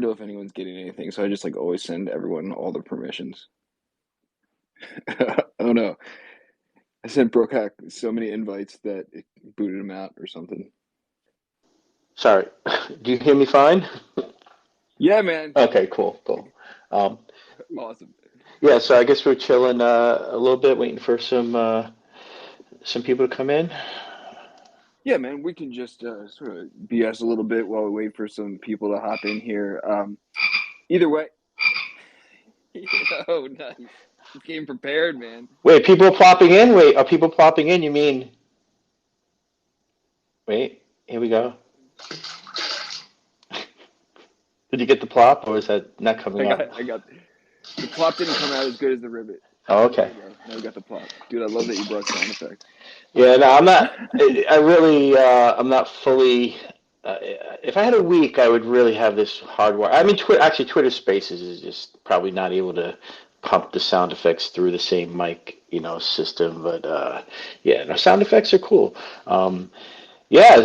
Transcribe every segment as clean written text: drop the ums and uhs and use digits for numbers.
know if anyone's getting anything, so I just like always send everyone all the permissions. Oh no, I sent Brookhawk so many invites that it booted him out or something. Sorry, do you hear me fine? Yeah, man. Okay, cool, cool. Um, Awesome. yeah, so I guess we're chilling a little bit, waiting for some people to come in. Yeah, man, we can just sort of BS a little bit while we wait for some people to hop in here. Either way, oh, nice. You came prepared, man. Wait, people plopping in? Wait, are people plopping in? You mean, wait, here we go. Did you get the plop, or is that not coming up? I got the plop didn't come out as good as the ribbit. Oh, There okay. we go. Now we got the plop, dude. I love that you brought sound effects. Yeah, no, I'm not. I really, I'm not fully. If I had a week, I would really have this hardwire. I mean, actually, Twitter Spaces is just probably not able to pump the sound effects through the same mic, system. But yeah, no, sound effects are cool. Yeah,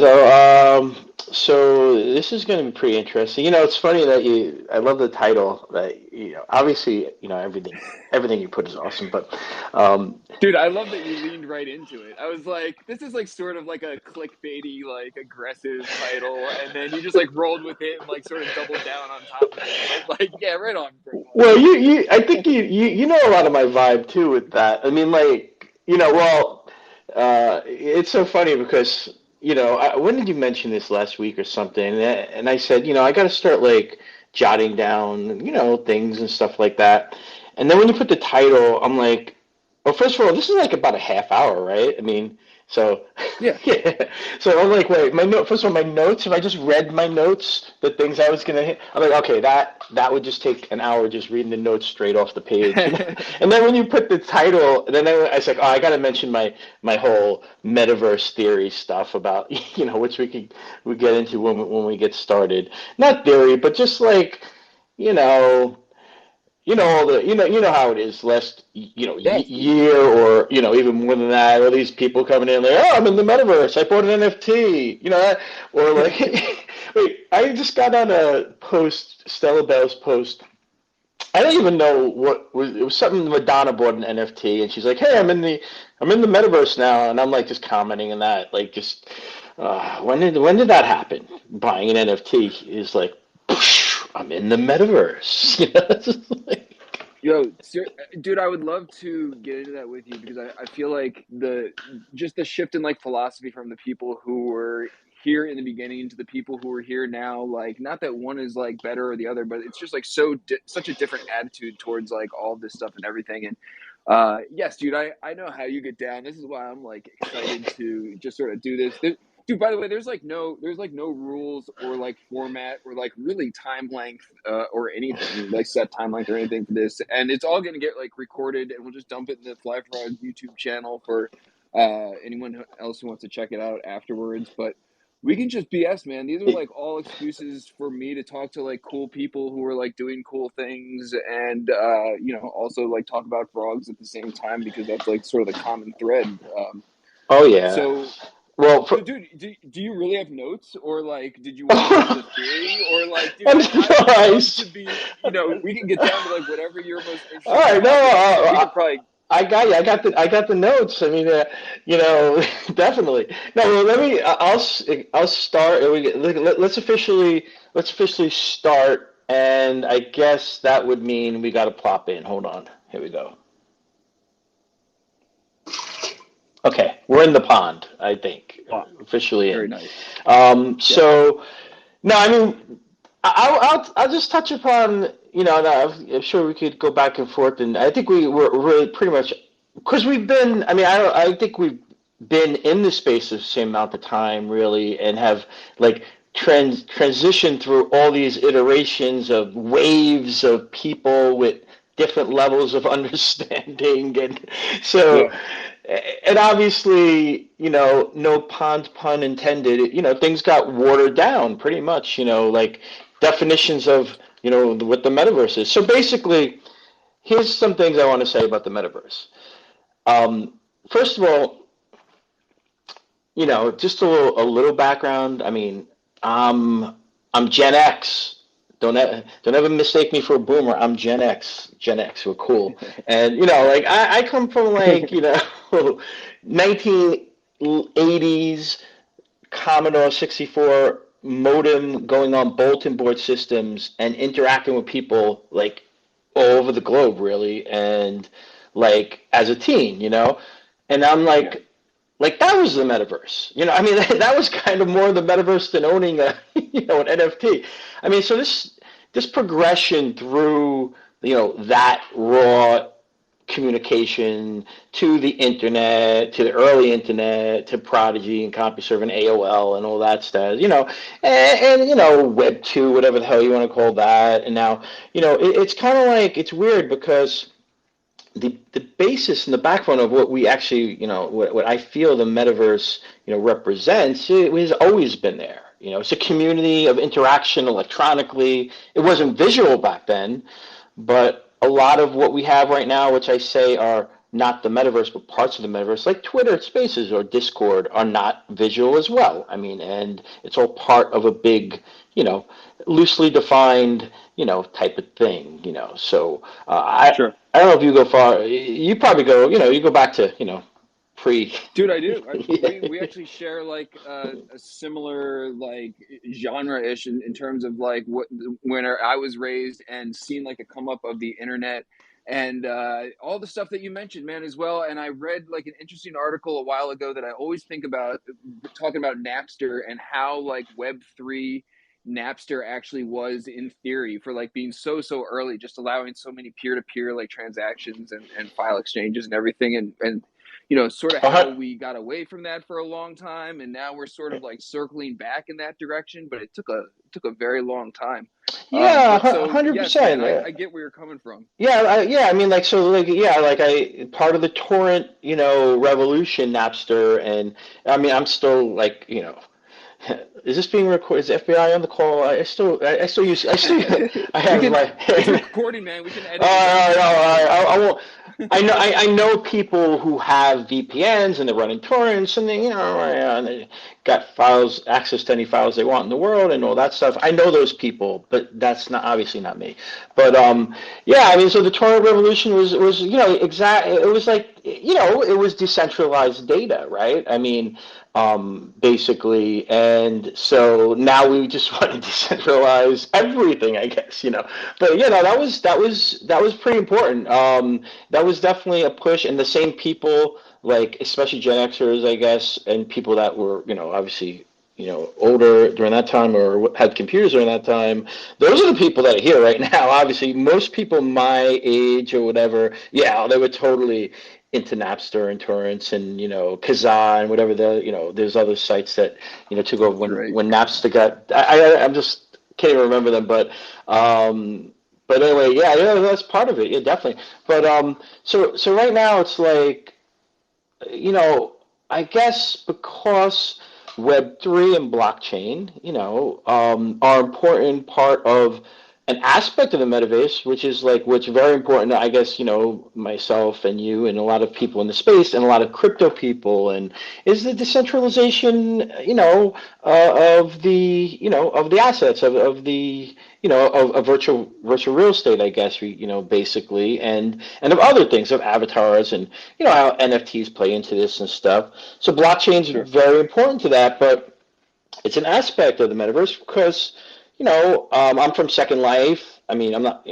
so this is going to be pretty interesting. It's funny that I love the title. That obviously, everything you put is awesome, but um, Dude, I love that you leaned right into it. I was like, this is like sort of like a clickbaity, like aggressive title, and then you just like rolled with it and like sort of doubled down on top of it. I was like, yeah, right on, well, I think you know a lot of my vibe too with that. I mean, like, well, it's so funny because when did you mention this last week or something? And I said, I got to start like jotting down, things and stuff like that. And then when you put the title, I'm like, well, first of all, this is like about a half hour, right? I mean, so yeah. yeah. So I'm like, wait, my note. First of all, my notes. If I just read my notes, the things I was gonna hit, I'm like, okay, that would just take an hour just reading the notes straight off the page. And then when you put the title, then I was like, oh, I got to mention my whole metaverse theory stuff about which we get into when we get started. Not theory, but just like you know all the how it is last Yes, dude. year or even more than that, all these people coming in like, oh, I'm in the metaverse, I bought an NFT, or like wait, I just got on a post, Stella Bell's post. I don't even know what was, it was something. Madonna bought an NFT and she's like, hey, I'm in the metaverse now, and I'm like just commenting on that, like just when did that happen? Buying an NFT is like, I'm in the metaverse. It's just like, Yo, dude, I would love to get into that with you because I feel like the shift in like philosophy from the people who were here in the beginning to the people who are here now, like not that one is like better or the other, but it's just like such a different attitude towards like all of this stuff and everything. And yes, dude, I know how you get down. This is why I'm like excited to just sort of do this. Dude, by the way, there's like no rules or like format or like really time length or anything like set time length or anything for this, and it's all gonna get like recorded, and we'll just dump it in the Fly Frog YouTube channel for anyone else who wants to check it out afterwards. But we can just BS, man. These are like all excuses for me to talk to like cool people who are like doing cool things, and also like talk about frogs at the same time because that's like sort of the common thread. oh yeah. So Well, so, dude, do you really have notes, or like, did you want to go into theory, or like, dude, I'd love nice. to be, we can get down to like whatever you're most All interested in right, no, talking about. We could probably, I got you. I got the notes. I mean, definitely. No, well, I'll start. Let's officially start, and I guess that would mean we got to plop in. Hold on. Here we go. Okay, we're in the pond, I think, oh, officially very in. nice. Yeah, So no, I mean, I'll just touch upon, no, I'm sure we could go back and forth, and I think we were really pretty much, because we've been, I mean, I think we've been in the space the same amount of time, really, and have like transitioned through all these iterations of waves of people with different levels of understanding, and so, yeah, and obviously, no pun intended, things got watered down pretty much, like definitions of, what the metaverse is. So basically, here's some things I want to say about the metaverse. First of all, just a little background. I mean, I'm I'm Gen X. don't ever mistake me for a boomer. I'm Gen X. Gen X, we're cool. And like I come from like 1980s Commodore 64 modem going on bulletin board systems and interacting with people like all over the globe, really, and like as a teen, and I'm Yeah. like that was the metaverse. I mean, that was kind of more the metaverse than owning a an NFT. I mean, so this progression through that raw communication to the internet, to the early internet, to Prodigy and CompuServe and AOL and all that stuff, and Web 2, whatever the hell you want to call that. And now, it's kind of like, it's weird because the basis and the backbone of what we actually, what I feel the metaverse, represents, it has always been there. It's a community of interaction electronically. It wasn't visual back then, but a lot of what we have right now, which I say are not the metaverse, but parts of the metaverse, like Twitter Spaces or Discord, are not visual as well. I mean, and it's all part of a big, loosely defined, type of thing. So Sure. I don't know if you go far. You probably go, you go back to, pre. Dude, I do. We Yeah. actually share like a similar like genre-ish in terms of like what when I was raised and seen like the come up of the internet and all the stuff that you mentioned, man, as well. And I read like an interesting article a while ago that I always think about talking about Napster and how like Web3 Napster actually was in theory for like being so early, just allowing so many peer-to-peer like transactions and file exchanges and everything and sort of how we got away from that for a long time, and now we're sort of like circling back in that direction. But it took a very long time. Yeah, But so yes, man, 100%. I get where you're coming from. Yeah, yeah. I mean, like, so, like, yeah, like, I part of the torrent, revolution, Napster, and I mean, I'm still like, is this being recorded? Is the FBI on the call? I We have can. It's my. recording, man. We can Oh, edit it down no, if we need to. I won't. I know people who have VPNs and they're running torrents and and they got files, access to any files they want in the world and all that stuff. I know those people, but that's not obviously not me. But yeah, I mean, so the torrent revolution was exact. It was like it was decentralized data, right? I mean, basically. And so now we just want to decentralize everything, I guess, But that was pretty important. That was definitely a push, and the same people, like especially Gen Xers, I guess, and people that were, obviously, older during that time or had computers during that time. Those are the people that are here right now. Obviously, most people my age or whatever, yeah, they were totally into Napster and torrents and Kazaa and whatever there's other sites that took over when Right. Napster got. I'm just can't even remember them, but anyway, yeah, that's part of it. Yeah, definitely. But so right now it's like I guess because Web3 and blockchain, are important part of an aspect of the metaverse, which is like what's very important. I guess myself and you and a lot of people in the space and a lot of crypto people, and is the decentralization, of the assets of the of virtual real estate, I guess, basically, and of other things, of avatars, and how NFTs play into this and stuff. So blockchain's Sure. very important to that, but it's an aspect of the metaverse because I'm from Second Life. I mean, I'm not,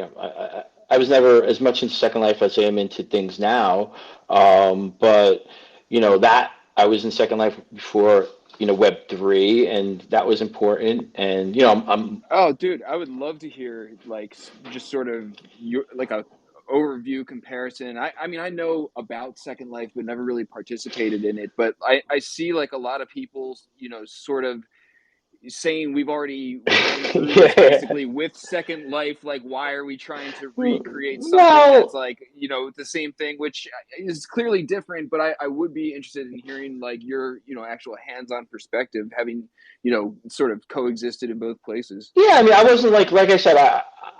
I was never as much into Second Life as I am into things now. But that I was in Second Life before Web3, and that was important. And I'm Oh, dude, I would love to hear like just sort of your like a overview comparison. I mean, I know about Second Life, but never really participated in it. But I see like a lot of people, sort of saying we've already run through this yeah. basically with Second Life. Like, why are we trying to recreate something that's Well, like, the same thing, which is clearly different, but I would be interested in hearing like your, actual hands-on perspective, having, sort of coexisted in both places. yeah, I mean, I wasn't like I said,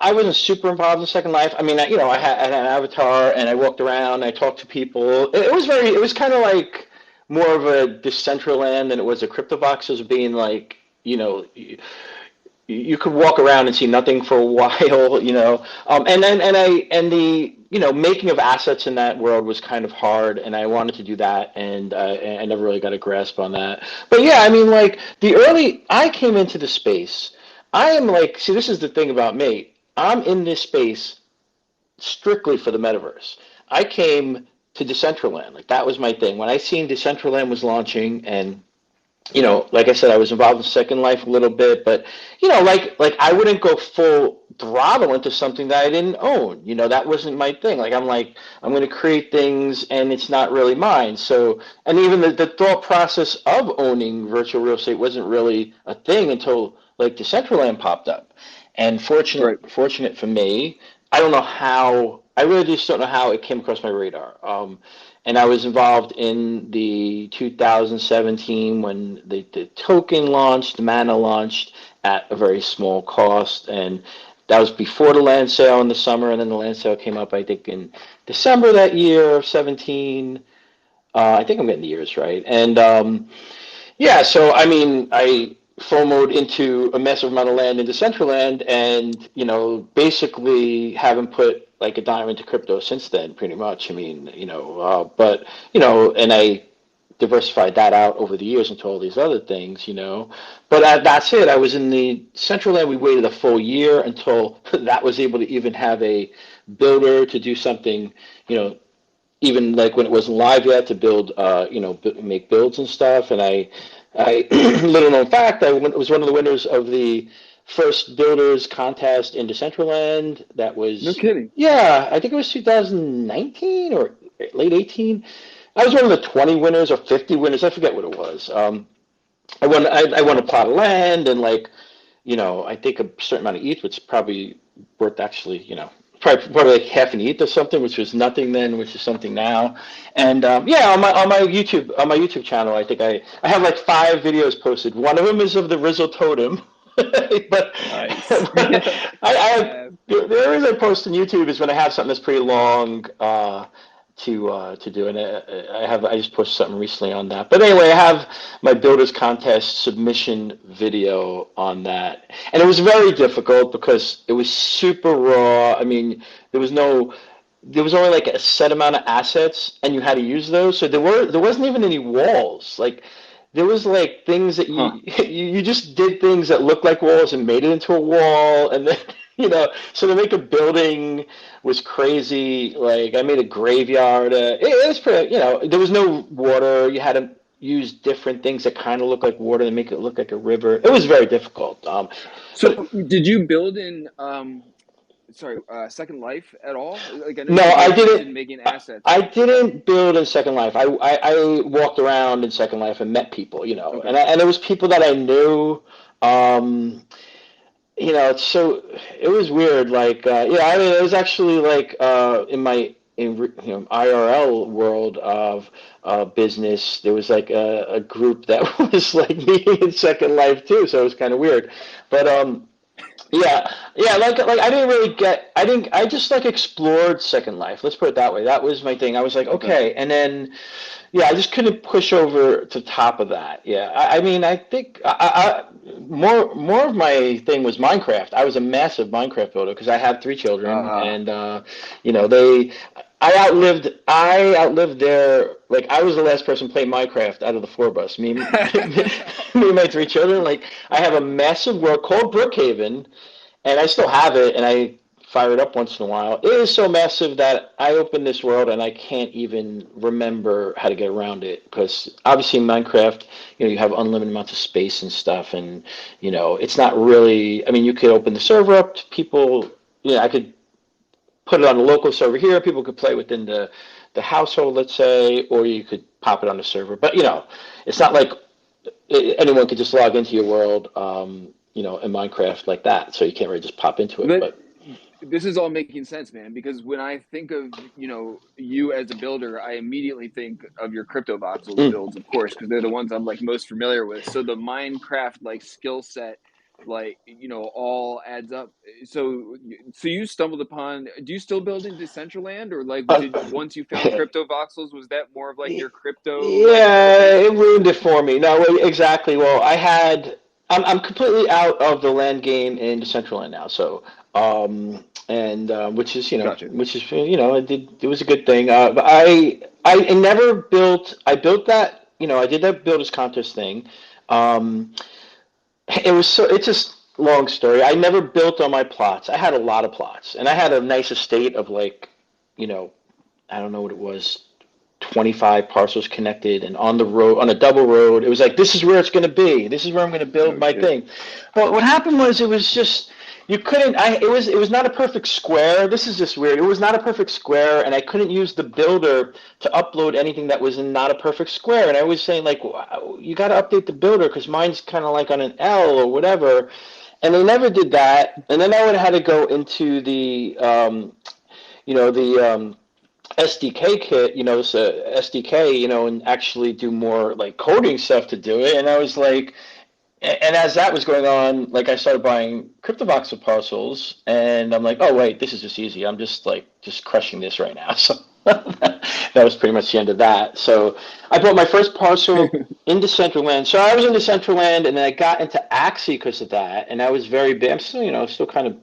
I wasn't super involved in Second Life. I mean, I had an avatar and I walked around, I talked to people. It was kind of like more of a Decentraland than it was a CryptoVox as being like, you could walk around and see nothing for a while, and making of assets in that world was kind of hard, and I wanted to do that, and I never really got a grasp on that. But yeah, I mean, like I came into the space. I am like, see, this is the thing about me. I'm in this space strictly for the metaverse. I came to Decentraland, like that was my thing. When I seen Decentraland was launching, and like I said, I was involved in Second Life a little bit, but like I wouldn't go full throttle into something that I didn't own. That wasn't my thing. I'm going to create things, and it's not really mine. So, and even the thought process of owning virtual real estate wasn't really a thing until like Decentraland popped up. And Right. fortunate for me, I don't know how. I really just don't know how it came across my radar. And I was involved in the 2017 when the token launched, the Mana launched at a very small cost, and that was before the land sale in the summer, and then the land sale came up, I think, in December that year of 17. I think I'm getting the years right, and yeah, so I mean, I FOMOed into a massive amount of land into Decentraland, and basically haven't put like a dime into crypto since then, pretty much. I mean, but and I diversified that out over the years into all these other things. But that's it. I was in the Decentraland. We waited a full year until that was able to even have a builder to do something, you know, even like when it wasn't live yet, to build, make builds and stuff. And I little known fact, was one of the winners of the first builders contest in Decentraland. That No was, kidding. yeah, I think it was 2019 or late 18. I was one of the 20 winners or 50 winners. I forget what it was. I won a plot of land, and I think a certain amount of ETH, which is probably worth actually, probably like half an ETH or something, which was nothing then, which is something now. And yeah, on my YouTube channel, I think I have like 5 videos posted. One of them is of the Rizzle totem. But Nice. there is a post on YouTube is when I have something that's pretty long to do, and I just posted something recently on that. But anyway, I have my builders contest submission video on that, and it was very difficult because it was super raw. I mean, there was no there was only like a set amount of assets, and you had to use those. So there wasn't even any walls. Like there was like things that Huh. you just did things that looked like walls and made it into a wall, and then so to make a building was crazy. Like I made a graveyard. It was pretty. There was no water. You had to use different things that kind of look like water to make it look like a river. It was very difficult. So But did you build in sorry, Second Life at all? Like I know no, you said you I were interested didn't. in making assets. I Okay. didn't build in Second Life. I walked around in Second Life and met people, Okay. and there was people that I knew. Um, so it was weird. Like, yeah, I mean, it was actually like in my IRL world of business, there was like a group that was like meeting in Second Life too. So it was kind of weird, but yeah, yeah, like I just like explored Second Life. Let's put it that way. That was my thing. I was like, Okay. okay, and then yeah, I just couldn't push over to top of that. Yeah, I mean, I think more of my thing was Minecraft. I was a massive Minecraft builder because I have 3 children, Uh, and they. I outlived their, like, I was the last person playing Minecraft out of the 4 of us. Me and my 3 children. Like I have a massive world called Brookhaven, and I still have it, and I fire it up once in a while. It is so massive that I open this world and I can't even remember how to get around it because obviously in Minecraft, you have unlimited amounts of space and stuff, and it's not really. I mean, you could open the server up to people. I could put it on a local server here. People could play within the household, let's say, or you could pop it on the server. But it's not like anyone could just log into your world, in Minecraft like that. So you can't really just pop into it. but But this is all making sense, man, because when I think of, you as a builder, I immediately think of your crypto voxels mm, builds, of course, because they're the ones I'm like most familiar with. So the Minecraft like skill set, like, all adds up. So you stumbled upon, do you still build in Decentraland, or like uh, did once you found crypto voxels, was that more of like your crypto like yeah, focus? it ruined it for me. No, well, exactly. Well, I'm completely out of the land game in Decentraland now. So which is Gotcha. it was a good thing. But I never built. I built that I did that builders contest thing. Um, it's just long story. I never built on my plots. I had a lot of plots, and I had a nice estate of like, you know, I don't know what it was, 25 parcels connected and on the road, on a double road. It was like, this is where it's going to be. This is where I'm going to build No my shit. thing. But what happened was it was just, you couldn't, it was not a perfect square. This is just weird. It was not a perfect square, and I couldn't use the builder to upload anything that was not a perfect square. And I was saying, like, wow, you got to update the builder because mine's kind of like on an L or whatever. And they never did that. And then I would have had to go into the SDK kit, so SDK, and actually do more like coding stuff to do it. And I was like, and as that was going on, like I started buying CryptoVoxel parcels, and I'm like, oh wait, this is just easy. I'm just crushing this right now. So that was pretty much the end of that. So I bought my first parcel in Decentraland. So I was in Decentraland, and then I got into Axie because of that, and I was very big. I'm still, still kind of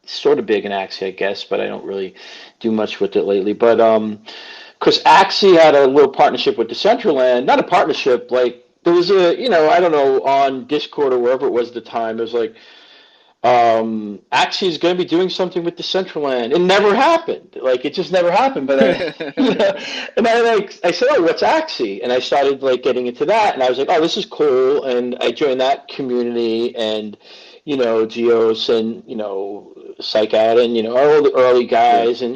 sort of big in Axie, I guess, but I don't really do much with it lately. But because Axie had a little partnership with Decentraland, not a partnership, like there was I don't know, on Discord or wherever it was at the time, it was like, Axie is going to be doing something with Decentraland. It never happened. Like, it just never happened. But and I said, oh, what's Axie? And I started like getting into that, and I was like, oh, this is cool. And I joined that community, and Geos and Psychad and all the early Sure. guys, and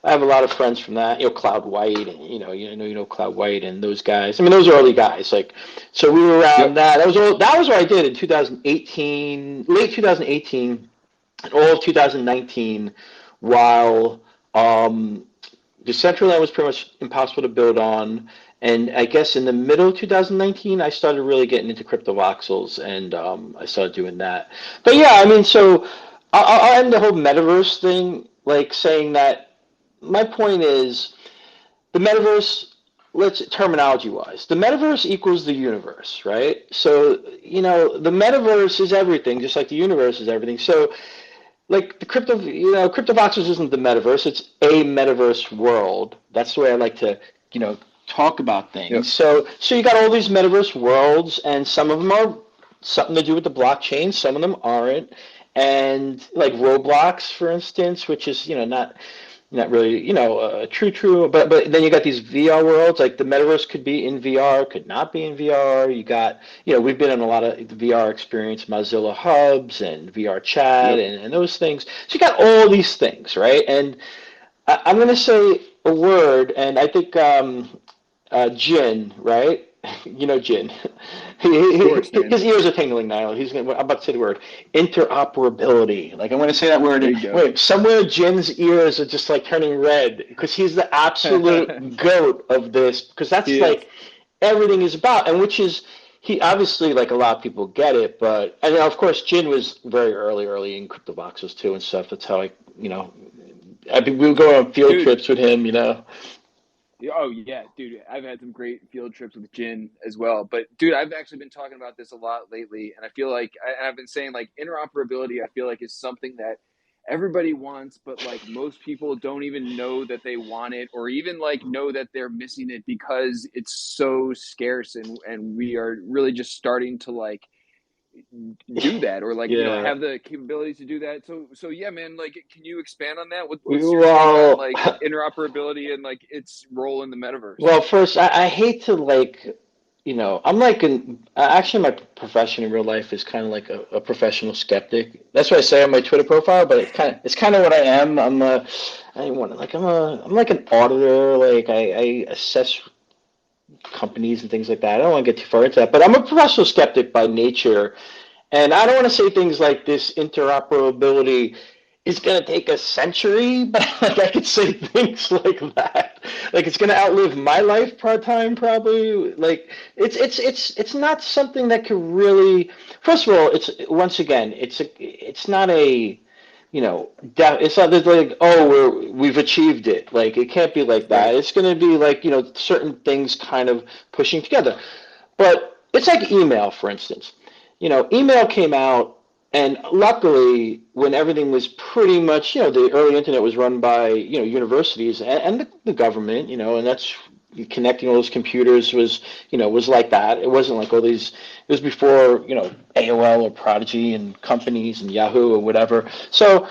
I have a lot of friends from that, Cloud White, and Cloud White and those guys. I mean, those early guys, like, so we were around Yep. that. That was what I did in 2018, late 2018, and all of 2019, while Decentraland was pretty much impossible to build on. And I guess in the middle of 2019, I started really getting into CryptoVoxels, and I started doing that. But yeah, I mean, so I'll end the whole metaverse thing, like saying that my point is the metaverse, let's terminology wise, the metaverse equals the universe, right? So, the metaverse is everything, just like the universe is everything. So, like the CryptoVoxels isn't the metaverse, it's a metaverse world. That's the way I like to, talk about Yep. things. So you got all these metaverse worlds, and some of them are something to do with the blockchain, some of them aren't. And like Roblox, for instance, which is, not really, true, but then you got these VR worlds, like the metaverse could be in VR, could not be in VR. You got, we've been in a lot of VR experience, Mozilla Hubs and VR chat Yep. and those things. So you got all these things, right? And I'm going to say a word, and I think Jin, right? Jin. Of course, man. His ears are tingling now. I'm about to say the word interoperability. Like I'm going to say that word. There And you go. wait, somewhere Jin's ears are just like turning red because he's the absolute goat of this. Because that's He is. like everything is about, and which is he obviously like a lot of people get it, but and of course Jin was very early in CryptoVoxels too and stuff. That's how we would go on field Dude. trips with him. Oh yeah, dude. I've had some great field trips with Jin as well. But dude, I've actually been talking about this a lot lately, and I feel like I've been saying like interoperability. I feel like is something that everybody wants, but like most people don't even know that they want it, or even like know that they're missing it because it's so scarce, and we are really just starting to like do that, or like Yeah. have the capabilities to do that. So yeah, man, like can you expand on that? What's your take on Well, like interoperability and like its role in the metaverse? well, first, I hate to like, I'm like actually my profession in real life is kind of like a professional skeptic. That's what I say on my Twitter profile, but it's kind of what I am. I don't want to like I'm like an auditor. Like I assess companies and things like that. I don't want to get too far into that, but I'm a professional skeptic by nature, and I don't want to say things like this interoperability is going to take a century, but like I could say things like that. Like it's going to outlive my life part time probably. Like it's not something that could really. First of all, it's once again, it's not a it's not just like, oh, we've achieved it. Like it can't be like that. Right. It's going to be like certain things kind of pushing together. But it's like email, for instance. email came out, and luckily, when everything was pretty much, the early internet was run by, universities and the government, and that's connecting all those computers was like that. It wasn't like all these, it was before, AOL or Prodigy and companies and Yahoo or whatever. So,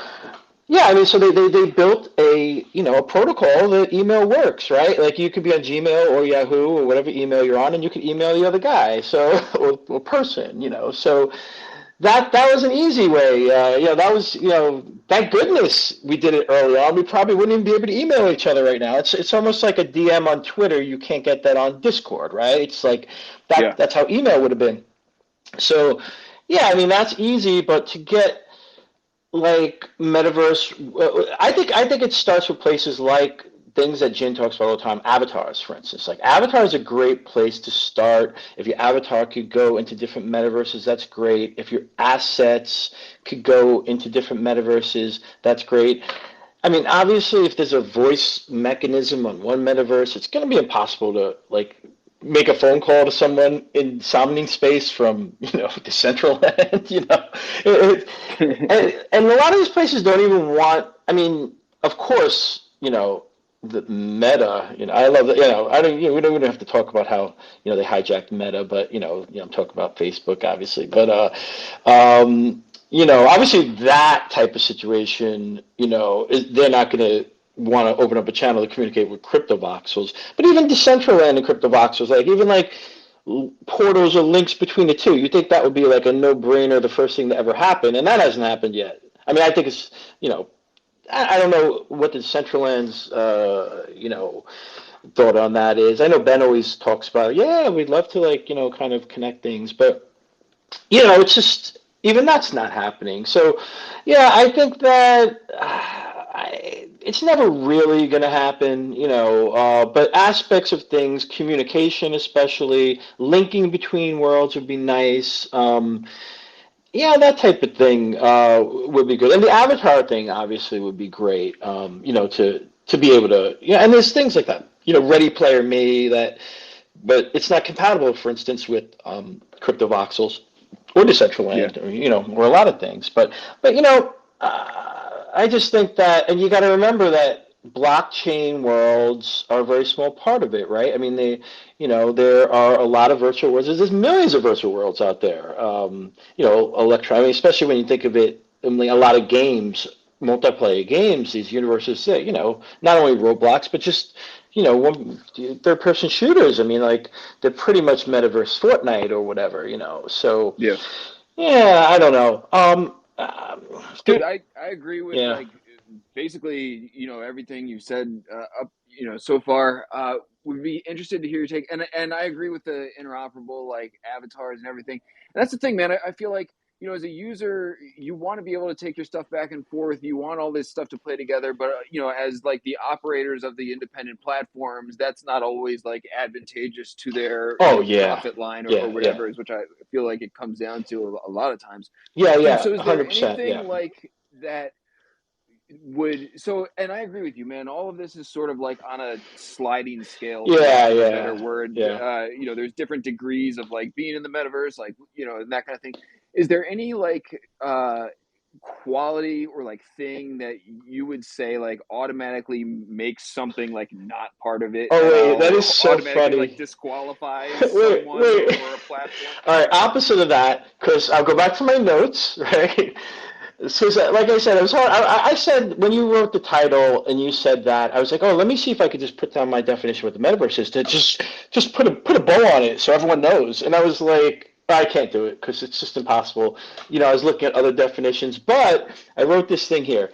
yeah, I mean, so they built a protocol that email works, right? Like you could be on Gmail or Yahoo or whatever email you're on, and you could email the other guy, so or person, so that was an easy way. That was, thank goodness we did it early on. We probably wouldn't even be able to email each other right now. It's almost like a DM on Twitter. You can't get that on Discord, right? It's like Yeah. that's how email would have been. So, yeah, I mean that's easy, but to get like metaverse, I think it starts with places like things that Jin talks about all the time, avatars, for instance. Like avatar is a great place to start. If your avatar could go into different metaverses, that's great. If your assets could go into different metaverses, that's great. I mean, obviously, if there's a voice mechanism on one metaverse, it's going to be impossible to like make a phone call to someone in Somning space from the central end. And a lot of these places don't even want. I mean, of course, the Meta. I love that. I don't. We don't even have to talk about how they hijacked Meta, but I'm talking about Facebook, obviously. But obviously that type of situation, they're not going to want to open up a channel to communicate with crypto voxels. But even Decentraland and crypto voxels, like even like portals or links between the two, you think that would be like a no-brainer, the first thing to ever happen, and that hasn't happened yet. I mean, I think it's, I don't know what the Decentraland's, thought on that is. I know Ben always talks about, yeah, we'd love to like, kind of connect things, but it's just even that's not happening. So, yeah, I think that it's never really going to happen, but aspects of things, communication especially, linking between worlds would be nice. Yeah, that type of thing would be good. And the avatar thing obviously would be great, to be able to, and there's things like that, Ready Player Me but it's not compatible, for instance, with crypto voxels or Decentraland, or a lot of things. But I just think that, and you got to remember that blockchain worlds are a very small part of it, right? I mean, there are a lot of virtual worlds. There's millions of virtual worlds out there. I mean, especially when you think of it, I mean, a lot of games, multiplayer games, these universes, not only Roblox, but just third-person shooters. I mean, like they're pretty much metaverse Fortnite or whatever. So Yeah. yeah, I don't know. Dude, I agree with Yeah. like basically, everything you said up, so far. Would be interested to hear your take, and I agree with the interoperable like avatars and everything. And that's the thing, man. I feel like as a user, you want to be able to take your stuff back and forth. You want all this stuff to play together, but as like the operators of the independent platforms, that's not always like advantageous to their Oh yeah, profit line or yeah, yeah, whatever is, which I feel like it comes down to a lot of times. yeah, Dude, yeah, so is there 100%. anything Yeah, like that and I agree with you, man. All of this is sort of like on a sliding scale, for yeah, lack of a better yeah, word. yeah. There's different degrees of like being in the metaverse, like, and that kind of thing. Is there any like quality or like thing that you would say like automatically makes something like not part of it Oh at wait, all, that or is so automatically like funny. disqualifies Wait, someone wait. or a platform? All right, opposite of that, because I'll go back to my notes, right? Because, like I said, it was hard. I said when you wrote the title and you said that, I was like, oh, let me see if I could just put down my definition of what the metaverse is to just put a bow on it so everyone knows. And I was like, I can't do it because it's just impossible. I was looking at other definitions, but I wrote this thing here: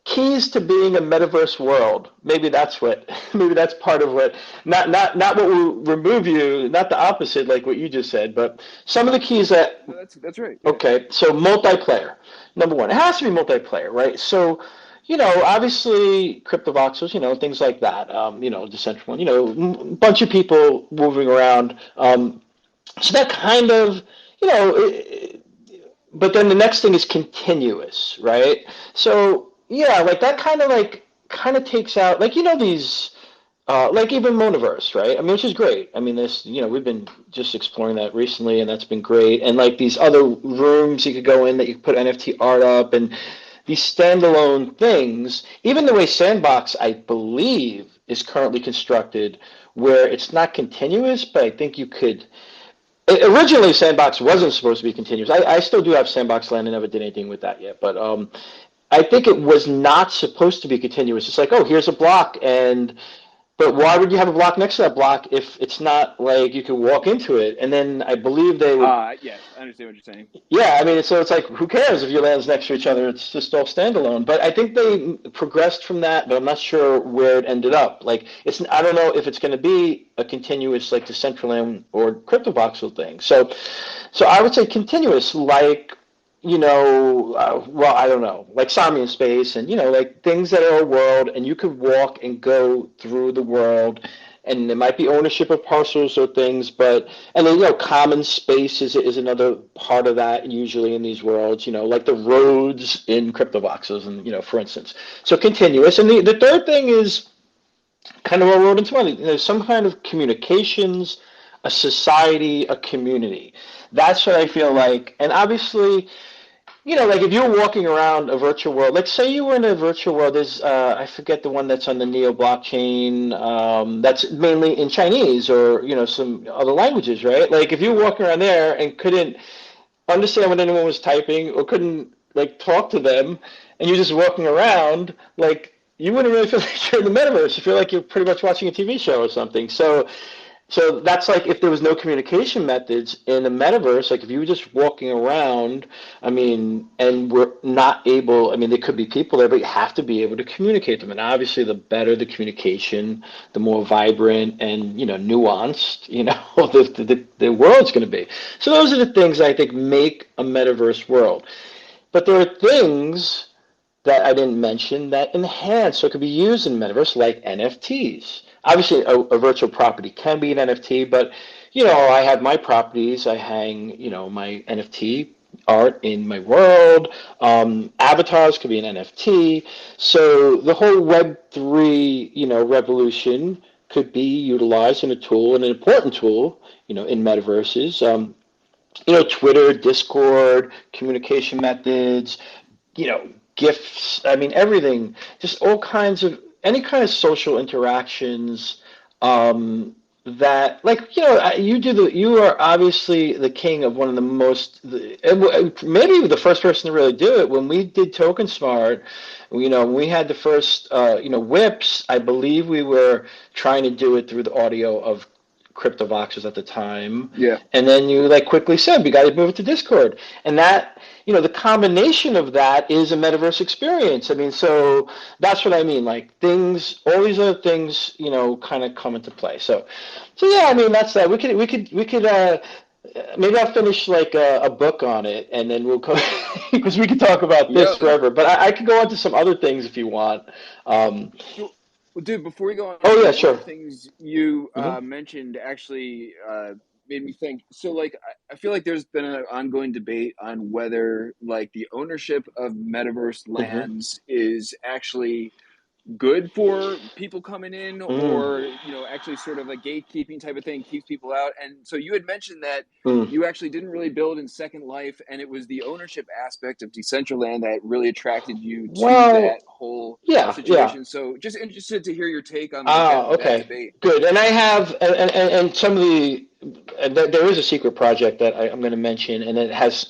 keys to being a metaverse world. Maybe that's what. Maybe that's part of what. Not what will remove you. Not the opposite, like what you just said, but some of the keys that. No, that's right. Yeah. Okay, so multiplayer. Number one, it has to be multiplayer, right? So, obviously CryptoVoxels, things like that. Decentraland, a bunch of people moving around. So that kind of, you know, but then the next thing is continuous, right? So yeah, like that kind of takes out, like these like even Monoverse, right? I mean, which is great. I mean, this, we've been just exploring that recently, and that's been great. And like these other rooms you could go in that you could put NFT art up, and these standalone things. Even the way Sandbox, I believe, is currently constructed, where it's not continuous, but I think you could. Originally, Sandbox wasn't supposed to be continuous. I still do have Sandbox land and never did anything with that yet, but I think it was not supposed to be continuous. It's like, oh, here's a block, but why would you have a block next to that block if it's not like you can walk into it? And then I believe they would. Yes, I understand what you're saying. Yeah, I mean, so it's like, who cares if your land's next to each other? It's just all standalone. But I think they progressed from that, but I'm not sure where it ended up. Like, I don't know if it's going to be a continuous, like, Decentraland or CryptoVoxel thing. So I would say continuous, like, well, I don't know, like Samian Space and, like things that are a world, and you could walk and go through the world, and there might be ownership of parcels or things, and then, common space is another part of that usually in these worlds, like the roads in CryptoVoxels and, for instance. So continuous. And the third thing is kind of all rolled into one. There's some kind of communications, a society, a community. That's what I feel like. And obviously, like if you're walking around a virtual world, like say you were in a virtual world, there's, I forget the one that's on the Neo blockchain, that's mainly in Chinese or, some other languages, right? Like if you're walking around there and couldn't understand what anyone was typing or couldn't like talk to them and you're just walking around, like you wouldn't really feel like you're in the metaverse. You feel like you're pretty much watching a TV show or something. So that's like if there was no communication methods in the metaverse, like if you were just walking around, I mean, and we're not able, I mean, there could be people there, but you have to be able to communicate them. And obviously the better the communication, the more vibrant and, nuanced, the world's going to be. So those are the things I think make a metaverse world. But there are things that I didn't mention that enhance, so it could be used in metaverse, like NFTs. Obviously, a virtual property can be an NFT, but I have my properties. I hang, my NFT art in my world. Avatars could be an NFT. So the whole Web3, revolution could be utilized in a tool, and an important tool, in metaverses. Twitter, Discord, communication methods, gifts. I mean, everything, just all kinds of any kind of social interactions. That like you are obviously the king of one of the most, maybe the first person to really do it. When we did Token Smart, we had the first whips. I believe we were trying to do it through the audio of CryptoVoxels at the time. Yeah. And then you like quickly said, we got to move it to Discord. And that, the combination of that is a metaverse experience. I mean, so that's what I mean. Like things, all these other things, kind of come into play. So yeah, I mean, that's that. We could, maybe I'll finish like a book on it, and then we'll go because we could talk about this forever. But I could go on to some other things if you want. Well, dude, before we go on, Oh yeah, one sure. of the things you mentioned actually made me think. So, like, I feel like there's been an ongoing debate on whether, like, the ownership of metaverse lands is actually good for people coming in, or actually sort of a gatekeeping type of thing, keeps people out. And so you had mentioned that you actually didn't really build in Second Life, and it was the ownership aspect of Decentraland that really attracted you to that whole situation. So just interested to hear your take on like that debate. Good. And I have and some of the there is a secret project that I'm going to mention, and it has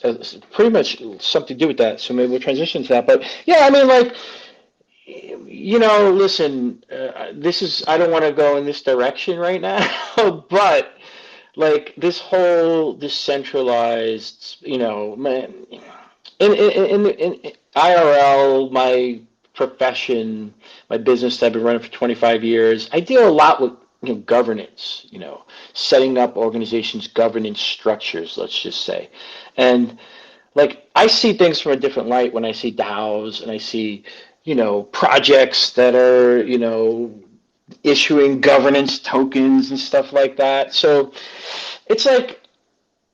pretty much something to do with that. So maybe we'll transition to that. But yeah, I mean, like, listen, I don't want to go in this direction right now, but like this whole decentralized, man, in IRL, my profession, my business that I've been running for 25 years, I deal a lot with, governance, setting up organizations, governance structures, let's just say. And like I see things from a different light when I see DAOs and I see, projects that are, issuing governance tokens and stuff like that. So it's like,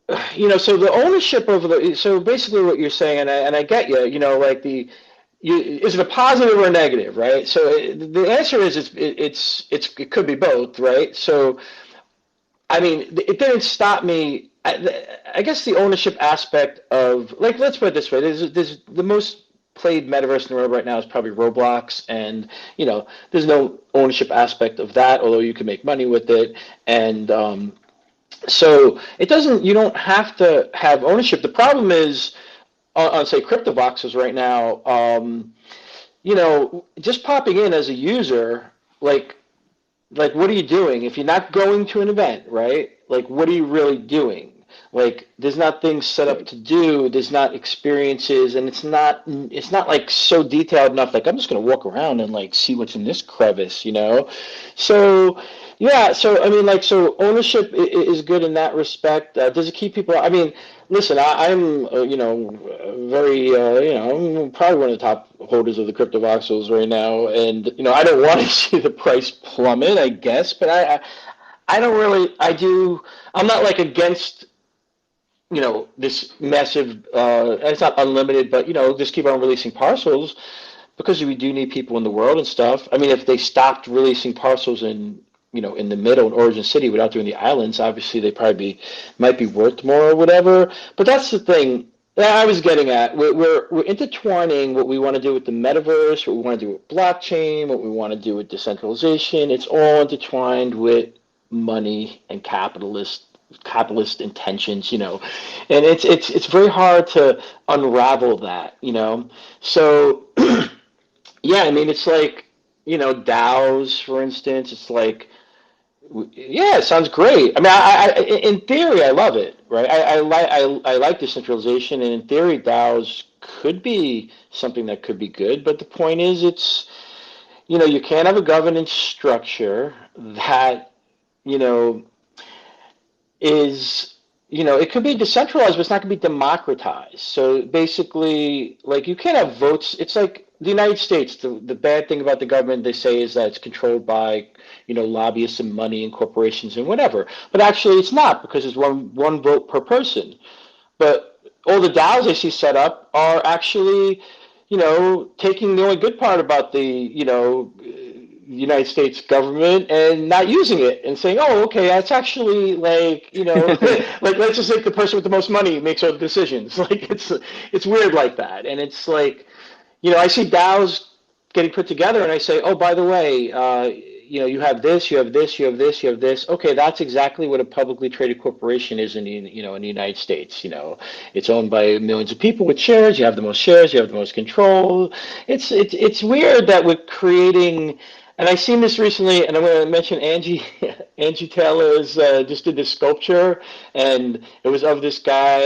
so the ownership of so basically what you're saying, and I get you, like is it a positive or a negative, right? So the answer is it could be both, right? So I mean, it didn't stop me. I guess the ownership aspect of, like, let's put it this way: there's the most played metaverse in the world right now is probably Roblox, and there's no ownership aspect of that, although you can make money with it, and so it doesn't. You don't have to have ownership. The problem is on say crypto boxes right now. Just popping in as a user, like what are you doing if you're not going to an event, right? Like what are you really doing? Like there's not things set up to do, there's not experiences, and it's not like so detailed enough, like I'm just going to walk around and like see what's in this crevice. So yeah, so I mean, like, so ownership is good in that respect. Does it keep people, I mean, listen, I'm very I'm probably one of the top holders of the crypto voxels right now, and I don't want to see the price plummet, I guess, but I don't really, I'm not like against this massive, it's not unlimited, but just keep on releasing parcels, because we do need people in the world and stuff. I mean, if they stopped releasing parcels in the middle in Origin City without doing the islands, obviously they probably might be worth more or whatever. But that's the thing that I was getting at. We're intertwining what we want to do with the metaverse, what we want to do with blockchain, what we want to do with decentralization. It's all intertwined with money and capitalist intentions, and it's very hard to unravel that. So yeah, I mean, it's like, DAOs, for instance. It's like, yeah, it sounds great. I mean, in theory, I love it, right? I like decentralization, and in theory, DAOs could be something that could be good. But the point is, you can't have a governance structure that, you know, is, it could be decentralized, but it's not going to be democratized. So basically, like, you can't have votes. It's like the United States. The bad thing about the government, they say, is that it's controlled by, lobbyists and money and corporations and whatever. But actually, it's not, because it's one vote per person. But all the DAOs I see set up are actually, taking the only good part about the, United States government and not using it and saying, oh, okay, that's actually like, like, let's just think the person with the most money makes all the decisions. Like, it's weird like that. And it's like, I see DAOs getting put together, and I say, oh, by the way, you have this, you have this, you have this, you have this. Okay, that's exactly what a publicly traded corporation is in the United States. It's owned by millions of people with shares. You have the most shares, you have the most control. It's weird that we're creating. And I seen this recently, and I'm going to mention Angie. Angie Taylor's just did this sculpture, and it was of this guy,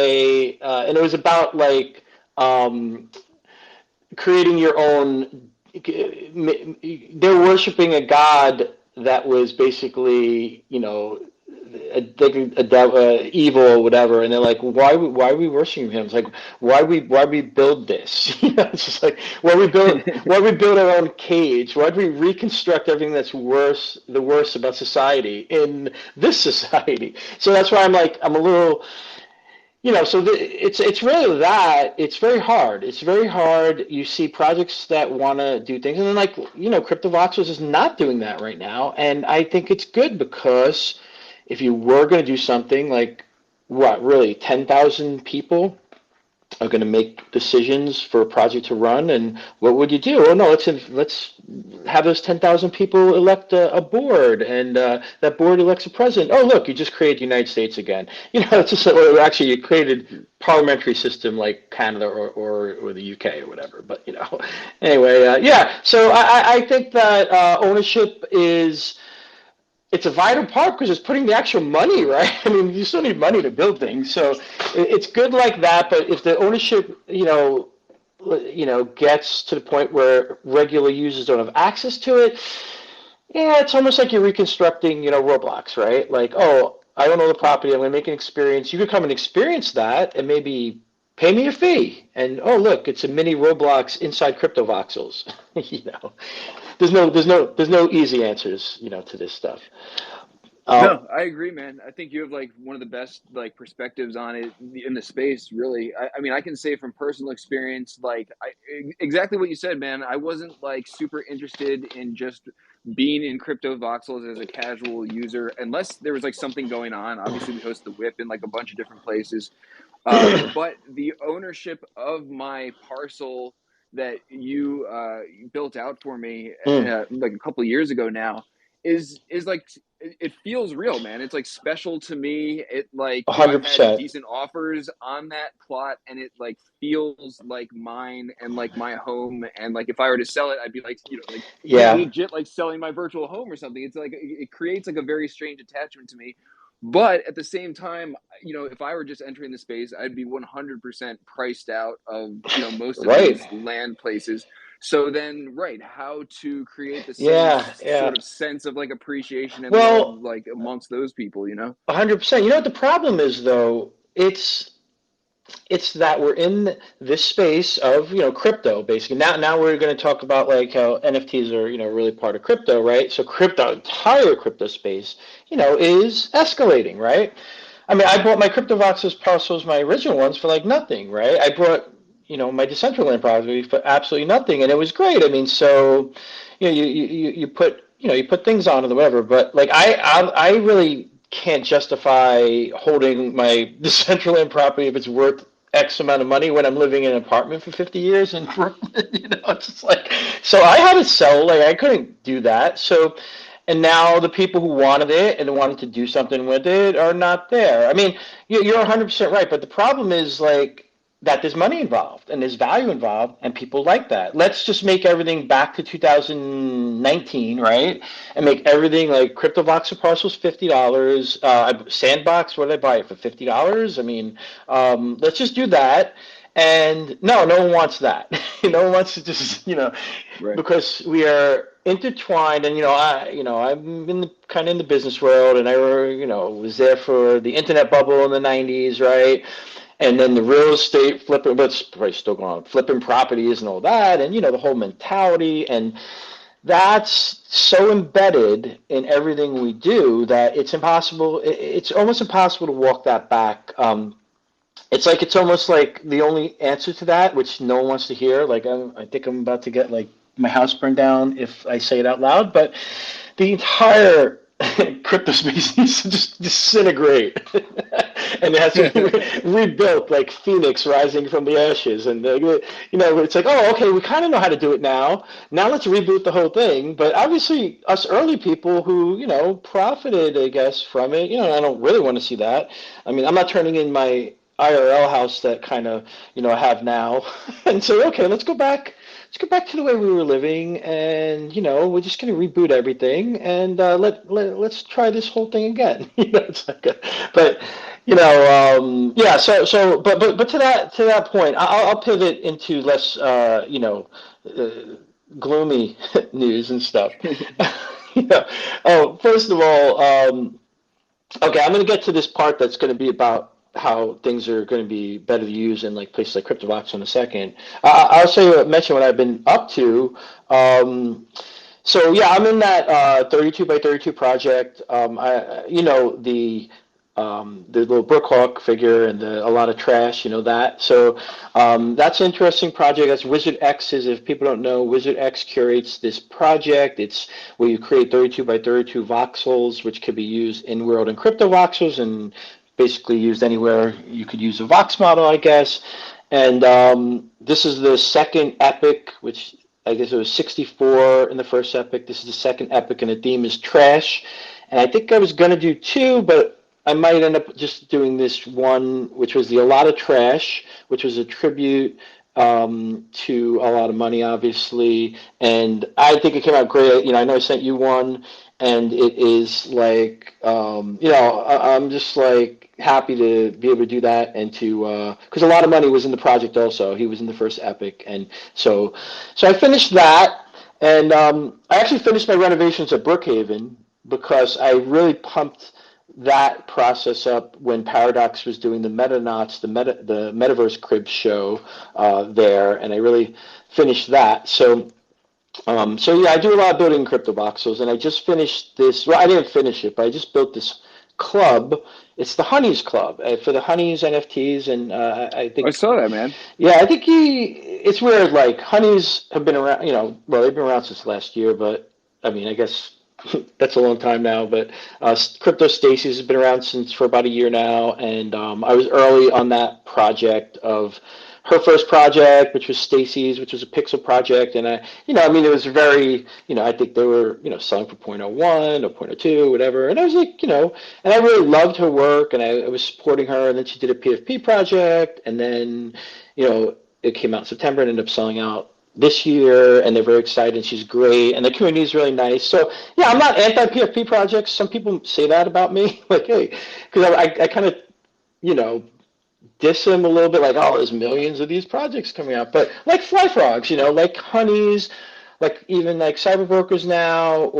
and it was about like creating your own. They're worshiping a god that was basically, evil or whatever, and they're like, why are we worshiping him? It's like, why we build this? It's just like, why we build our own cage? Why do we reconstruct everything that's the worst about society in this society? So that's why I'm a little. So it's really that. It's very hard. It's very hard. You see projects that want to do things, and then, like, CryptoVoxels is not doing that right now, and I think it's good, because if you were going to do something like, what, really 10,000 people are going to make decisions for a project to run, and what would you do? Oh no, let's have those 10,000 people elect a board, and that board elects a president. Oh look, you just created the United States again. It's just, or actually you created parliamentary system like Canada or the UK or whatever. But anyway, yeah. So I think that ownership is. It's a vital part, because it's putting the actual money, right? I mean, you still need money to build things, so it's good like that. But if the ownership, gets to the point where regular users don't have access to it, yeah, it's almost like you're reconstructing, Roblox, right? Like, oh, I don't know the property, I'm going to make an experience. You could come and experience that, and maybe pay me a fee. And oh, look, it's a mini Roblox inside CryptoVoxels. There's no easy answers, to this stuff. No, I agree, man. I think you have like one of the best like perspectives on it in the space, really. I mean, I can say from personal experience, like exactly what you said, man. I wasn't like super interested in just being in crypto voxels as a casual user, unless there was like something going on. Obviously, we host the whip in like a bunch of different places. But the ownership of my parcel that you built out for me Mm, like a couple of years ago now is like it feels real, man. It's like special to me. It like, you know, I've had 100%. decent offers on that plot, and it like feels like mine and like my home. And like if I were to sell it, I'd be like, you know, like Yeah. legit like selling my virtual home or something. It's like it creates like a very strange attachment to me. But at the same time, you know, if I were just entering the space, I'd be 100% priced out of, you know, most of Right. these land places. So then, right, how to create the same Yeah. sort Yeah. of sense of like appreciation and love Well, like amongst those people, you know? 100%. You know what the problem is, though? It's that we're in this space of, crypto, basically. Now we're going to talk about like how NFTs are, really part of crypto, right? So entire crypto space, is escalating, right? I mean, I bought my CryptoVoxes parcels, my original ones, for like nothing, right? I bought, my Decentraland property for absolutely nothing, and it was great. I mean, so, you put, you put things on and whatever, but like I really can't justify holding my Decentraland property if it's worth X amount of money when I'm living in an apartment for 50 years in Brooklyn. It's just like, so I had to sell, like I couldn't do that. So, and now the people who wanted it and wanted to do something with it are not there. I mean, you're 100% right, but the problem is like that there's money involved and there's value involved, and people like that. Let's just make everything back to 2019, right? And make everything like CryptoVoxel parcels $50. Sandbox, what did I buy it for? $50? I mean, let's just do that. And no one wants that. No one wants to just, Right. because we are intertwined. And I'm kind of in the business world, and I was there for the internet bubble in the '90s, right? And then the real estate flipping, but it's probably still going on, flipping properties and all that, and the whole mentality. And that's so embedded in everything we do that it's impossible. It's almost impossible to walk that back. It's almost like the only answer to that, which no one wants to hear. Like I think I'm about to get like my house burned down if I say it out loud. But the entire crypto space needs to just disintegrate, and it has to be rebuilt like Phoenix rising from the ashes. And it's like, oh, okay, we kind of know how to do it now. Now let's reboot the whole thing. But obviously, us early people who profited, I guess, from it. I don't really want to see that. I mean, I'm not turning in my IRL house that kind of I have now, and say, okay, let's go back. Let's go back to the way we were living, and we're just going to reboot everything, and let's try this whole thing again. It's like, but yeah. But to that point, I'll pivot into less uh, gloomy news and stuff. Oh, first of all, okay, I'm going to get to this part that's going to be about how things are going to be better to use in like places like CryptoVox in a second. I'll say mention what I've been up to. So yeah, I'm in that 32 by 32 project. The little Brookhawk figure and a lot of trash, that. So that's an interesting project. That's Wizard X. If people don't know, Wizard X curates this project. It's where you create 32 by 32 voxels, which can be used in world and crypto voxels, and basically used anywhere you could use a vox model, I guess. And this is the second epic, which I guess it was 64 in the first epic. This is the second epic, and the theme is trash. And I think I was going to do two, but I might end up just doing this one, which was the A Lot of Trash, which was a tribute to A Lot of Money, obviously. And I think it came out great. I know I sent you one, and it is like, I'm just like happy to be able to do that, and to because A Lot of Money was in the project also. He was in the first epic, and so I finished that, and I actually finished my renovations at Brookhaven because I really pumped that process up when Paradox was doing the Metanauts, the Metaverse Crib show there, and I really finished that. So So yeah, I do a lot of building crypto voxels, and I just finished this. Well, I didn't finish it, but I just built this club. It's the Honeys Club for the Honeys NFTs, and I I think, saw that, man. yeah, I think it's weird. Like Honeys have been around, well, they've been around since last year, but I mean, I guess that's a long time now. But Crypto Stacy's has been around since for about a year now, and I was early on that project of her first project, which was Stacy's, which was a pixel project, and I mean, it was very, I think they were, selling for point oh 0.01 or point oh 0.02, whatever, and I was like, and I really loved her work, and I was supporting her, and then she did a PFP project, and then, it came out in September and ended up selling out this year, and they're very excited, and she's great, and the community is really nice. So yeah, I'm not anti PFP projects. Some people say that about me, like, hey, because I kind of, you know, diss them a little bit, like, oh, there's millions of these projects coming out, but like Fly Frogs, like Honeys, like even like Cyber Brokers now,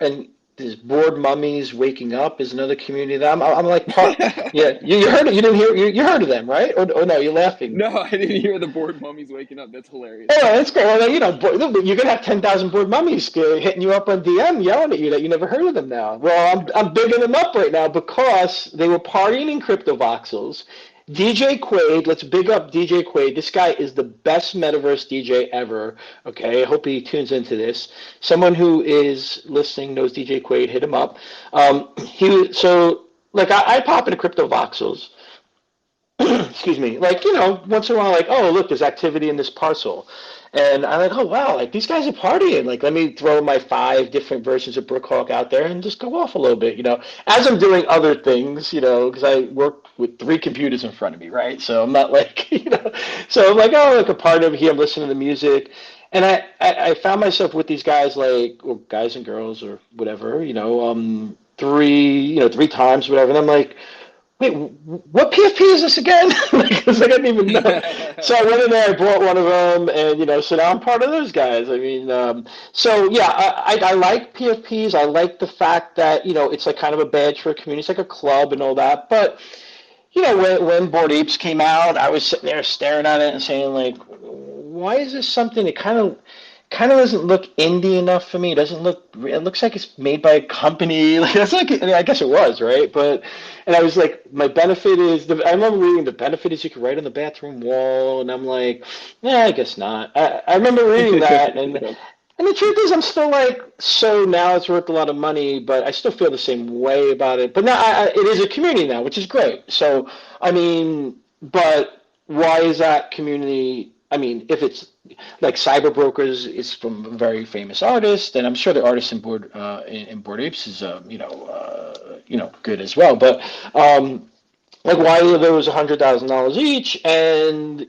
and there's Bored Mummies Waking Up is another community that I'm like part. Yeah, you heard it. You didn't hear. You heard of them, right? Or no, you're laughing. No, I didn't hear the bored mummies waking up. That's hilarious. Oh, that's great. Well, you're gonna have 10,000 bored mummies hitting you up on DM, yelling at you that you never heard of them now. Well, I'm bigging them up right now because they were partying in crypto voxels. DJ Quaid, let's big up DJ Quaid. This guy is the best metaverse DJ ever. Okay, I hope he tunes into this. Someone who is listening knows DJ Quaid. Hit him up. I pop into crypto voxels. Excuse me, like, once in a while, like, oh, look, there's activity in this parcel. And I'm like, oh, wow, like, these guys are partying. Like, let me throw my 5 different versions of Brookhawk out there and just go off a little bit, as I'm doing other things, because I work with 3 computers in front of me, right? So I'm not like, so I'm like, oh, like a part of here, I'm listening to the music. And I found myself with these guys, like, or guys and girls or whatever, 3 times, whatever. And I'm like, wait, what PFP is this again? Because I didn't even know. So I went in there, I bought one of them, and so now I'm part of those guys. I mean, so yeah, I like PFPs. I like the fact that it's like kind of a badge for a community. It's like a club and all that. But when Bored Apes came out, I was sitting there staring at it and saying, like, why is this something that kind of doesn't look indie enough for me. It doesn't look. It looks like it's made by a company. Like that's like. I guess it was, right? And I was like, my benefit is. I remember reading the benefit is you can write on the bathroom wall, and I'm like, yeah, I guess not. I remember reading that, and the truth is, I'm still like, so now it's worth a lot of money, but I still feel the same way about it. But now it is a community now, which is great. So I mean, but why is that community? I mean, if it's like Cyber Brokers is from a very famous artist, and I'm sure the artist in Bored Apes is good as well. But like, why are those $100,000 each, and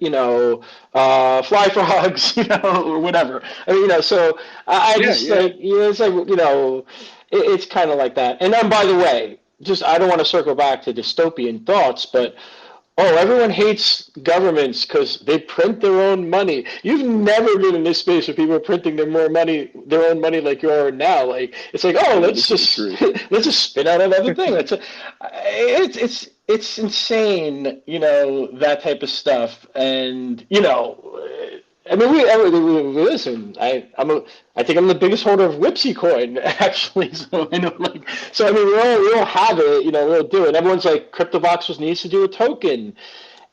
Fly Frogs, or whatever? I mean, so I Yeah, just yeah. like it's like it's kind of like that. And then by the way, just I don't want to circle back to dystopian thoughts, but oh, everyone hates governments because they print their own money. You've never been in this space where people are printing their own money like you are now. Like it's like, oh, No, let's this is just true. let's just spin out another thing. It's insane, that type of stuff, and I mean, listen. I think I'm the biggest holder of Whipsy coin, actually. So I know, like, so I mean, we all have it, we all do it. Everyone's like, CryptoVoxels needs to do a token,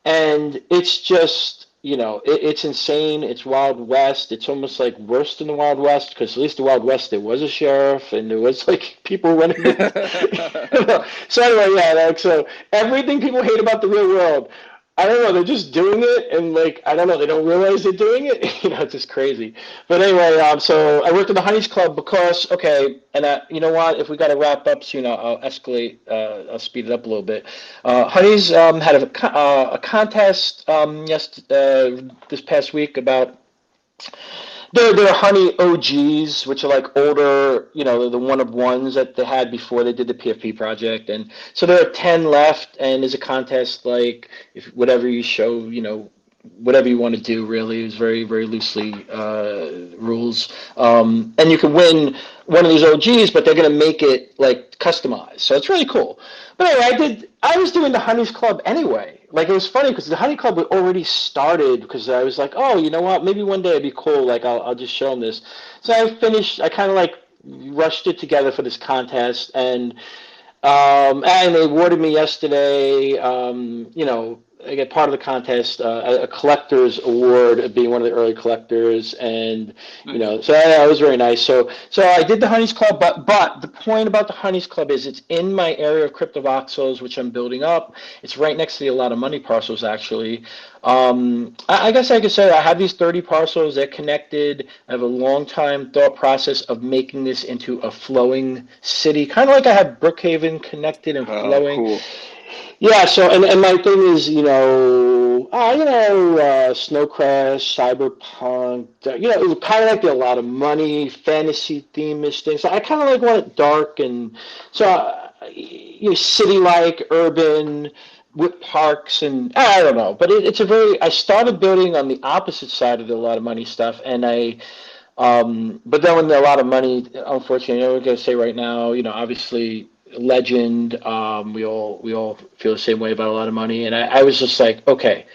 and it's just, it's insane. It's Wild West. It's almost like worse than the Wild West because at least the Wild West there was a sheriff and there was like people running. So anyway, yeah, like so everything people hate about the real world. I don't know. They're just doing it, and like I don't know. They don't realize they're doing it. It's just crazy. But anyway, so I worked at the Honeys Club because okay, and you know what? If we got to wrap up soon, I'll escalate. I'll speed it up a little bit. Honeys had a contest this past week about they're Honey OGs, which are like older, the one of ones that they had before they did the PFP project, and so there are 10 left, and there's a contest like if whatever you show, whatever you want to do. Really, is very very loosely rules, and you can win one of these OGs, but they're gonna make it like customized, so it's really cool. But anyway, I was doing the Honeys Club anyway. like it was funny because the Honey Club was already started because I was like, oh, you know what? Maybe one day it'd be cool. Like I'll just show them this. So I finished. I kind of like rushed it together for this contest, and they awarded me yesterday. I get part of the contest, a collector's award of being one of the early collectors, and Nice. so that was very nice. So I did the Honeys Club, but the point about the Honeys Club is it's in my area of cryptovoxels, which I'm building up. It's right next to a lot of money parcels, actually. I guess I could say I have these 30 parcels. They're connected. I have a long time thought process of making this into a flowing city, kind of like I have Brookhaven connected and Oh, flowing. cool. Yeah, so and my thing is, Snow Crash, Cyberpunk, it was kind of like a lot of money, fantasy theme-ish things. So I kind of like want it dark and so city-like, urban, with parks and I don't know, but it's a very. I started building on the opposite side of the a lot of money stuff, and but then when a lot of money, unfortunately, we're going to say right now, obviously legend. We all feel the same way about a lot of money, and I was just like, okay.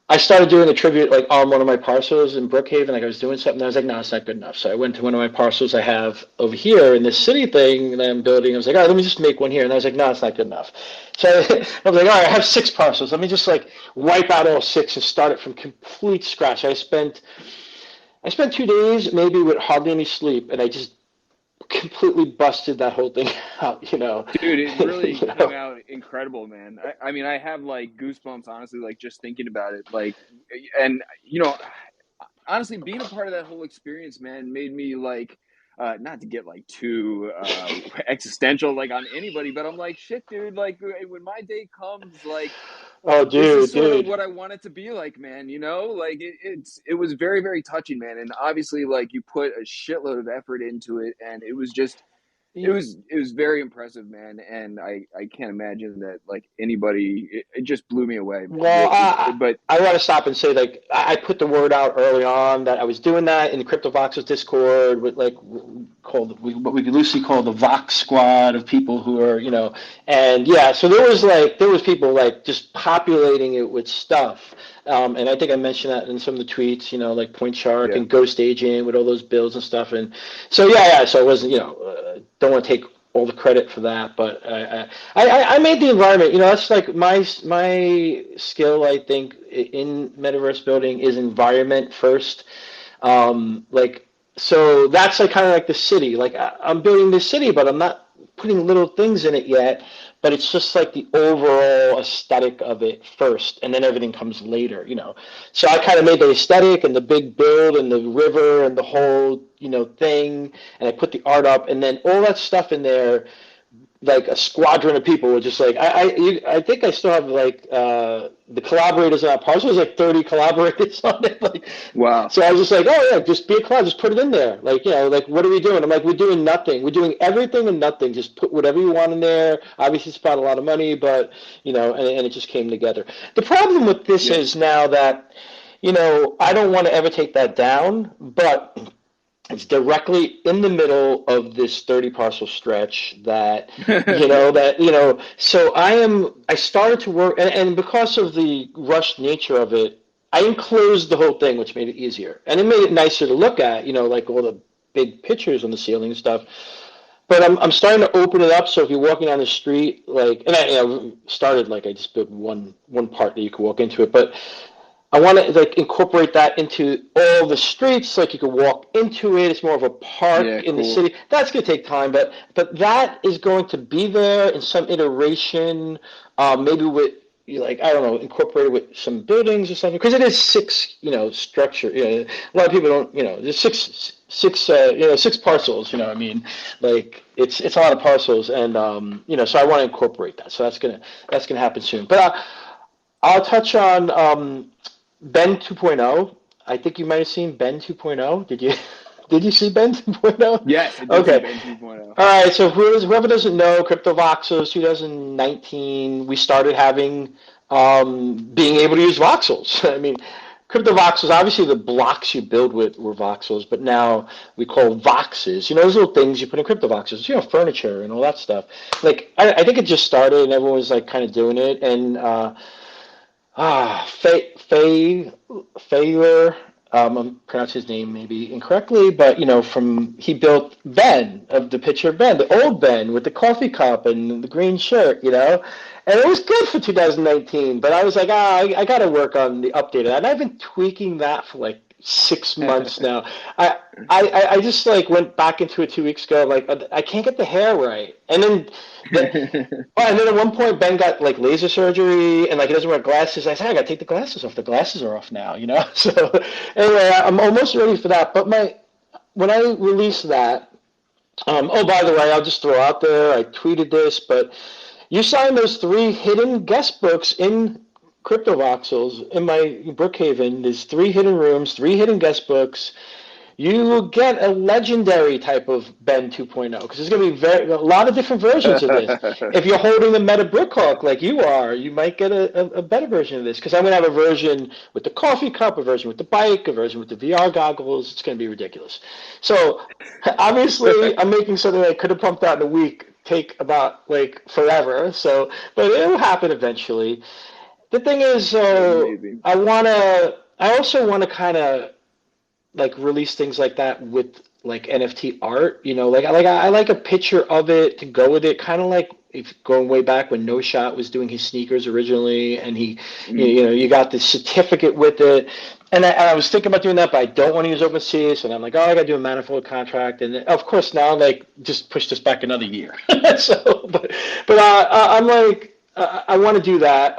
I started doing a tribute like on one of my parcels in Brookhaven. Like I was doing something, and I was like, no, it's not good enough. So I went to one of my parcels I have over here in this city thing that I'm building. I was like, all right, let me just make one here, and I was like, no, it's not good enough. So I was like, all right, I have 6 parcels. Let me just like wipe out all 6 and start it from complete scratch. I spent 2 days maybe with hardly any sleep, and I just completely busted that whole thing out. Dude, it really you came know. out incredible, man. I mean, I have like goosebumps, honestly, like just thinking about it. Like, and honestly, being a part of that whole experience, man, made me like, not to get like too existential, like on anybody, but I'm like, shit, dude. Like, when my day comes, like, Oh, this is dude, sort of dude. what I want it to be like, man. Like it was very, very touching, man. And obviously, like you put a shitload of effort into it, and it was just it was very impressive, man, and I can't imagine that like anybody. It just blew me away, man. Well, But I want to stop and say, like, I put the word out early on that I was doing that in the CryptoVoxels Discord with, like, what we could loosely call the Vox squad of people who are, and yeah, so there was people, like, just populating it with stuff. And I think I mentioned that in some of the tweets, like Point Shark yeah, and Ghost Agent with all those builds and stuff. And so, yeah, so it wasn't, don't want to take all the credit for that, but I made the environment. That's like my skill. I think in metaverse building is environment first. Like so that's like kind of like the city. Like I'm building this city, but I'm not putting little things in it yet. But it's just like the overall aesthetic of it first, and then everything comes later. So I kind of made the aesthetic and the big build and the river and the whole thing, and I put the art up, and then all that stuff in there like a squadron of people were just like I think I still have like the collaborators on that parcel. There's like 30 collaborators on it. Like, wow, so I was just like, oh yeah, just be a collab, just put it in there. Like like what are we doing? I'm like, we're doing nothing. We're doing everything and nothing. Just put whatever you want in there. Obviously, it's about a lot of money, but and it just came together. The problem with this yeah, is now that I don't want to ever take that down, but it's directly in the middle of this 30 parcel stretch so I started to work, and because of the rushed nature of it, I enclosed the whole thing, which made it easier. And it made it nicer to look at, like all the big pictures on the ceiling and stuff. But I'm starting to open it up, so if you're walking down the street, like, and I started like I just built one part that you could walk into it, but I want to like incorporate that into all the streets, like you can walk into it. It's more of a park yeah, in the cool, city. That's going to take time, but that is going to be there in some iteration, maybe with like I don't know, incorporated with some buildings or something, because it is 6, structure. A lot of people don't, there's six parcels. I mean, like it's a lot of parcels, and so I want to incorporate that. So that's gonna happen soon. But I'll touch on. Ben 2.0. I think you might have seen Ben 2.0. Did you? Did you see Ben 2.0? yes, I did see Okay. Ben 2.0. All right. So whoever doesn't know, CryptoVoxels 2019, we started having being able to use voxels. I mean, CryptoVoxels, obviously the blocks you build with were voxels, but now we call voxes. Those little things you put in CryptoVoxels, furniture and all that stuff. Like I think it just started and everyone was like kind of doing it, and Faylor. I'm pronouncing his name maybe incorrectly, but he built Ben of the pitcher Ben, the old Ben with the coffee cup and the green shirt, and it was good for 2019. But I was like, I got to work on the update of that, and I've been tweaking that for like 6 months now. I I just like went back into it 2 weeks ago. Like I can't get the hair right, and then and then at one point Ben got like laser surgery and like he doesn't wear glasses. I said I gotta take the glasses off. The glasses are off now. So anyway, I'm almost ready for that. But when I release that, oh by the way, I'll just throw out there. I tweeted this, but you signed those 3 hidden guest books in CryptoVoxels in my Brookhaven. There's 3 hidden rooms, 3 hidden guest books. You will get a legendary type of Ben 2.0 because there's going to be a lot of different versions of this. If you're holding the Meta Brookhawk like you are, you might get a better version of this because I'm going to have a version with the coffee cup, a version with the bike, a version with the VR goggles. It's going to be ridiculous. So obviously, I'm making something I could have pumped out in a week take about like forever. So, but it'll happen eventually. The thing is, I also want to kind of like release things like that with like NFT art, like I like a picture of it to go with it, kind of like if going way back when No Shot was doing his sneakers originally, and you got the certificate with it, and I was thinking about doing that, but I don't want to use OpenSea, so I'm like, I got to do a manifold contract, and of course now like just push this back another year. So, I'm like. I want to do that.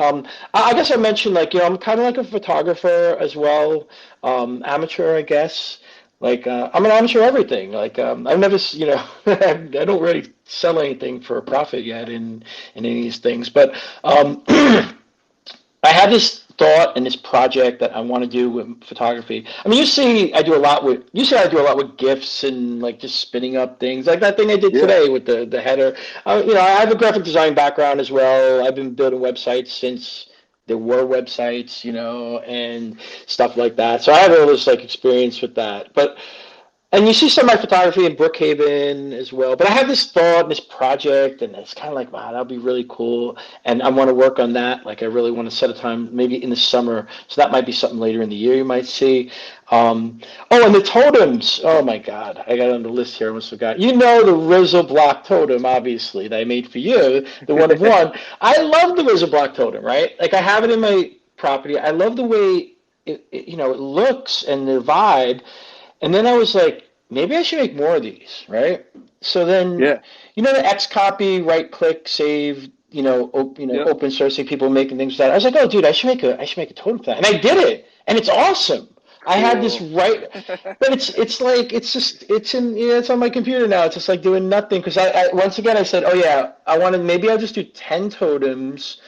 I guess I mentioned like I'm kind of like a photographer as well, amateur I guess. Like I'm an amateur everything. Like I've never I don't really sell anything for a profit yet in any of these things, but I have this thought and this project that I want to do with photography. I mean, you see I do a lot with GIFs and like just spinning up things like that thing I did today with the header. I have a graphic design background as well. I've been building websites since there were websites, and stuff like that. So I have all this like experience with that. And you see some of my photography in Brookhaven as well. But I have this thought and this project, and it's kind of like, wow, that'll be really cool. And I want to work on that. Like, I really want to set a time, maybe in the summer. So that might be something later in the year you might see. And the totems. Oh, my God. I got it on the list here. I almost forgot. The Rizzle block totem, obviously, that I made for you, the one of one. I love the Rizzle block totem, right? Like, I have it in my property. I love the way it looks and the vibe. And then I was like, maybe I should make more of these, right? So then, the X copy, right click, save, open sourcing, people making things like that. I was like, oh, dude, I should make a totem for that, and I did it, and it's awesome. Cool. I had this but it's on my computer now. It's just like doing nothing because I once again I said, oh yeah, maybe I'll just do 10 totems.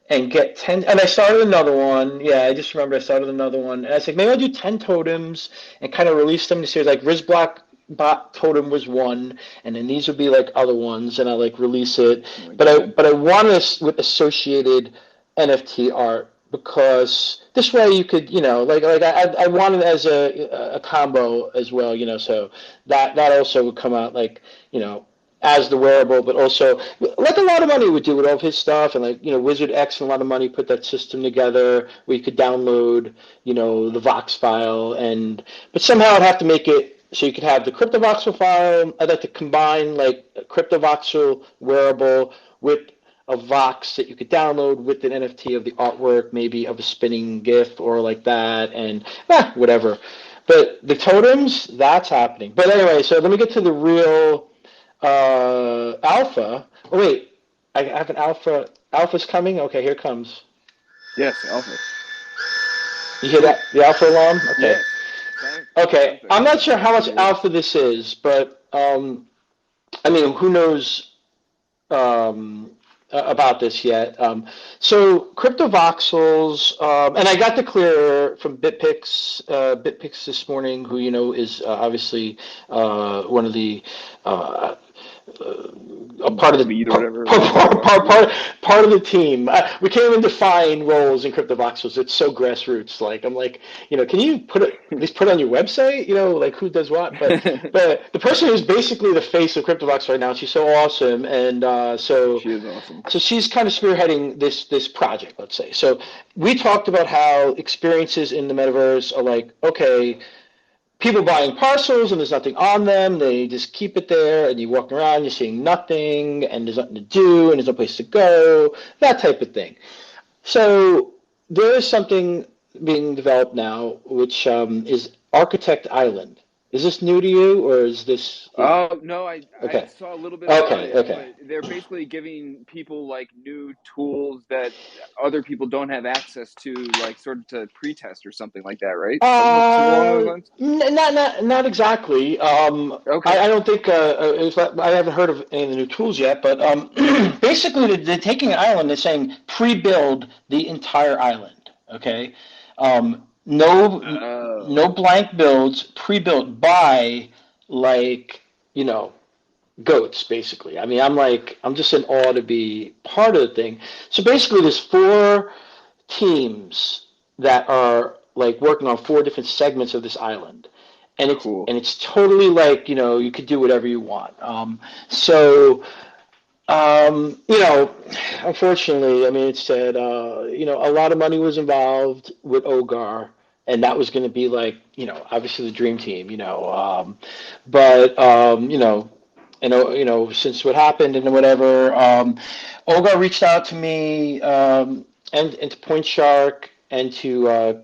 And get 10, and I started another one. Yeah, I just remember I started another one. And I was like, maybe I'll do 10 totems and kind of release them in the series. Like Rizzblock bot totem was one, and then these would be like other ones, and I like release it. But I want this with associated NFT art because this way you could, I want it as a combo as well, so that also would come out like, as the wearable, but also like a lot of money would do with all of his stuff, and like Wizard X and a lot of money put that system together where you could download the Vox file, but somehow I'd have to make it so you could have the CryptoVoxel file. I'd like to combine like a CryptoVoxel wearable with a Vox that you could download with an NFT of the artwork, maybe of a spinning GIF or like that, and whatever. But the totems, that's happening. But anyway, so let me get to the real. Alpha. Oh wait, I have an alpha. Alpha's coming. Okay, here it comes. Yes, alpha. You hear that? The alpha alarm. Okay. Yes. Okay. I'm not sure how much alpha this is, but I mean, who knows about this yet? So CryptoVoxels, and I got the clear from BitPix this morning, who is obviously one of the a part of the lead or whatever. Like, part of the team. We can't even define roles in CryptoVoxels. It's so grassroots. Like I'm like, can you at least put it on your website? Like who does what? But the person who's basically the face of CryptoVox right now, she's so awesome, and she is awesome. So she's kind of spearheading this project, let's say. So we talked about how experiences in the metaverse are like, okay, people buying parcels and there's nothing on them. They just keep it there, and you walk around, you're seeing nothing, and there's nothing to do, and there's no place to go, that type of thing. So there is something being developed now, which is Architect Island. Is this new to you, or is this? Oh no, I saw a little bit about it, but they're basically giving people like new tools that other people don't have access to, like sort of to pre-test or something like that, right? Something along those lines. Not exactly. Okay. I don't think I haven't heard of any of the new tools yet, but basically they're taking an island. They're saying pre-build the entire island. Okay. No blank builds, pre-built by like goats, basically. I mean, I'm just in awe to be part of the thing. So basically, there's 4 teams that are like working on 4 different segments of this island, and Cool. it's totally like you could do whatever you want. Unfortunately, I mean, it said a lot of money was involved with Ogar. And that was going to be like, obviously the dream team, but since what happened and whatever, Olga reached out to me and to Point Shark and to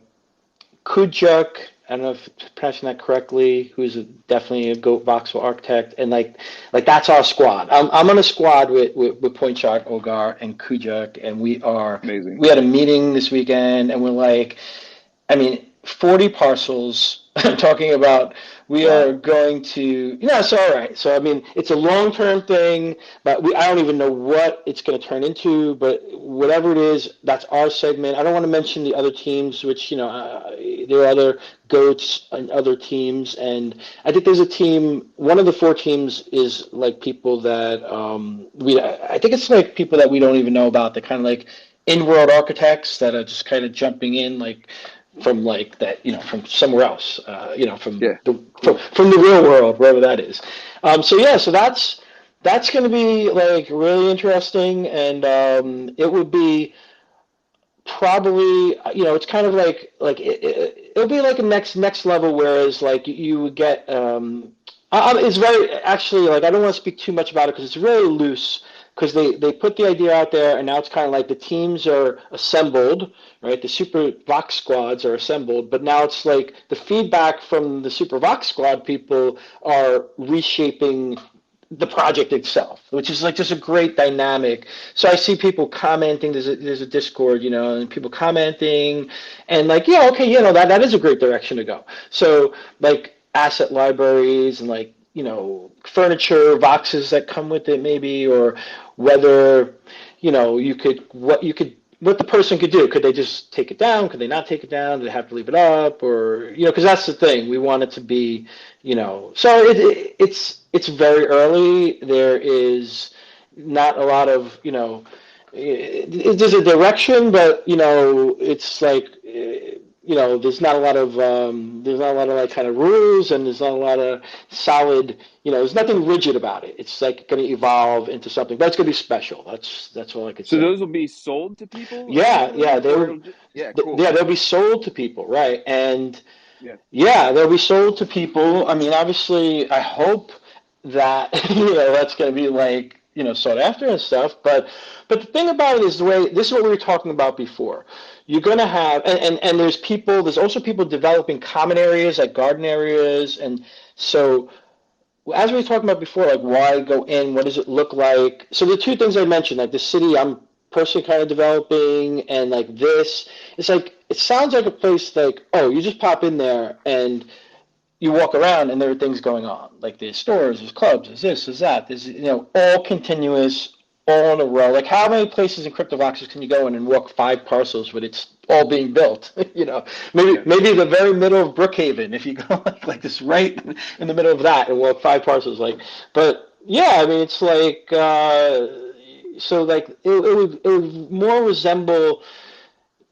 Kujuk. I don't know if I'm pronouncing that correctly. Who's definitely a Goat Voxel architect, and like that's our squad. I'm on a squad with Point Shark, Ogar, and Kujuk, and we are amazing. We had a meeting this weekend, and we're like, I mean, 40 parcels. I'm talking about we are going to, it's all right. So, I mean, it's a long-term thing, but I don't even know what it's going to turn into, but whatever it is, that's our segment. I don't want to mention the other teams, which, there are other goats and other teams. And I think there's a team, one of the 4 teams is like people that I think it's like people that we don't even know about. They're kind of like in-world architects that are just kind of jumping in, like, from like that, from somewhere else, from the real world, wherever that is. So that's going to be like really interesting, and it would be probably, it's kind of like it'll be like a next level, whereas like you would get it's very actually, like, I don't want to speak too much about it because it's really loose, because they put the idea out there, and now it's kind of like the teams are assembled, right? The Super Vox squads are assembled, but now it's like the feedback from the Super Vox squad people are reshaping the project itself, which is like just a great dynamic. So I see people commenting. There's a Discord, and people commenting, and like, yeah, okay, that is a great direction to go. So like asset libraries and like furniture, boxes that come with it, maybe, or whether what the person could do. Could they just take it down? Could they not take it down? Do they have to leave it up? Or because that's the thing. We want it to be, So it's very early. There is not a lot of there's a direction, but it's like there's not a lot of like kind of rules, and there's not a lot of solid, there's nothing rigid about it. It's like going to evolve into something, but it's going to be special. That's all I could say. So those will be sold to people? Yeah, cool. Yeah, they'll be sold to people, right? And they'll be sold to people. I mean, obviously, I hope that that's going to be like sought after and stuff. But the thing about it is this is what we were talking about before. You're going to have, and there's also people developing common areas, like garden areas. And so, as we were talking about before, like, why go in? What does it look like? So the 2 things I mentioned, like the city I'm personally kind of developing, and like this, it's like, it sounds like a place like, oh, you just pop in there and you walk around and there are things going on. Like there's stores, there's clubs, there's this, there's that. There's, all continuous, all in a row. Like, how many places in CryptoVoxels can you go in and walk 5 parcels when it's all being built? Maybe the very middle of Brookhaven, if you go like this, right in the middle of that, and walk 5 parcels. Like, but Yeah, I mean, it's like so like it would more resemble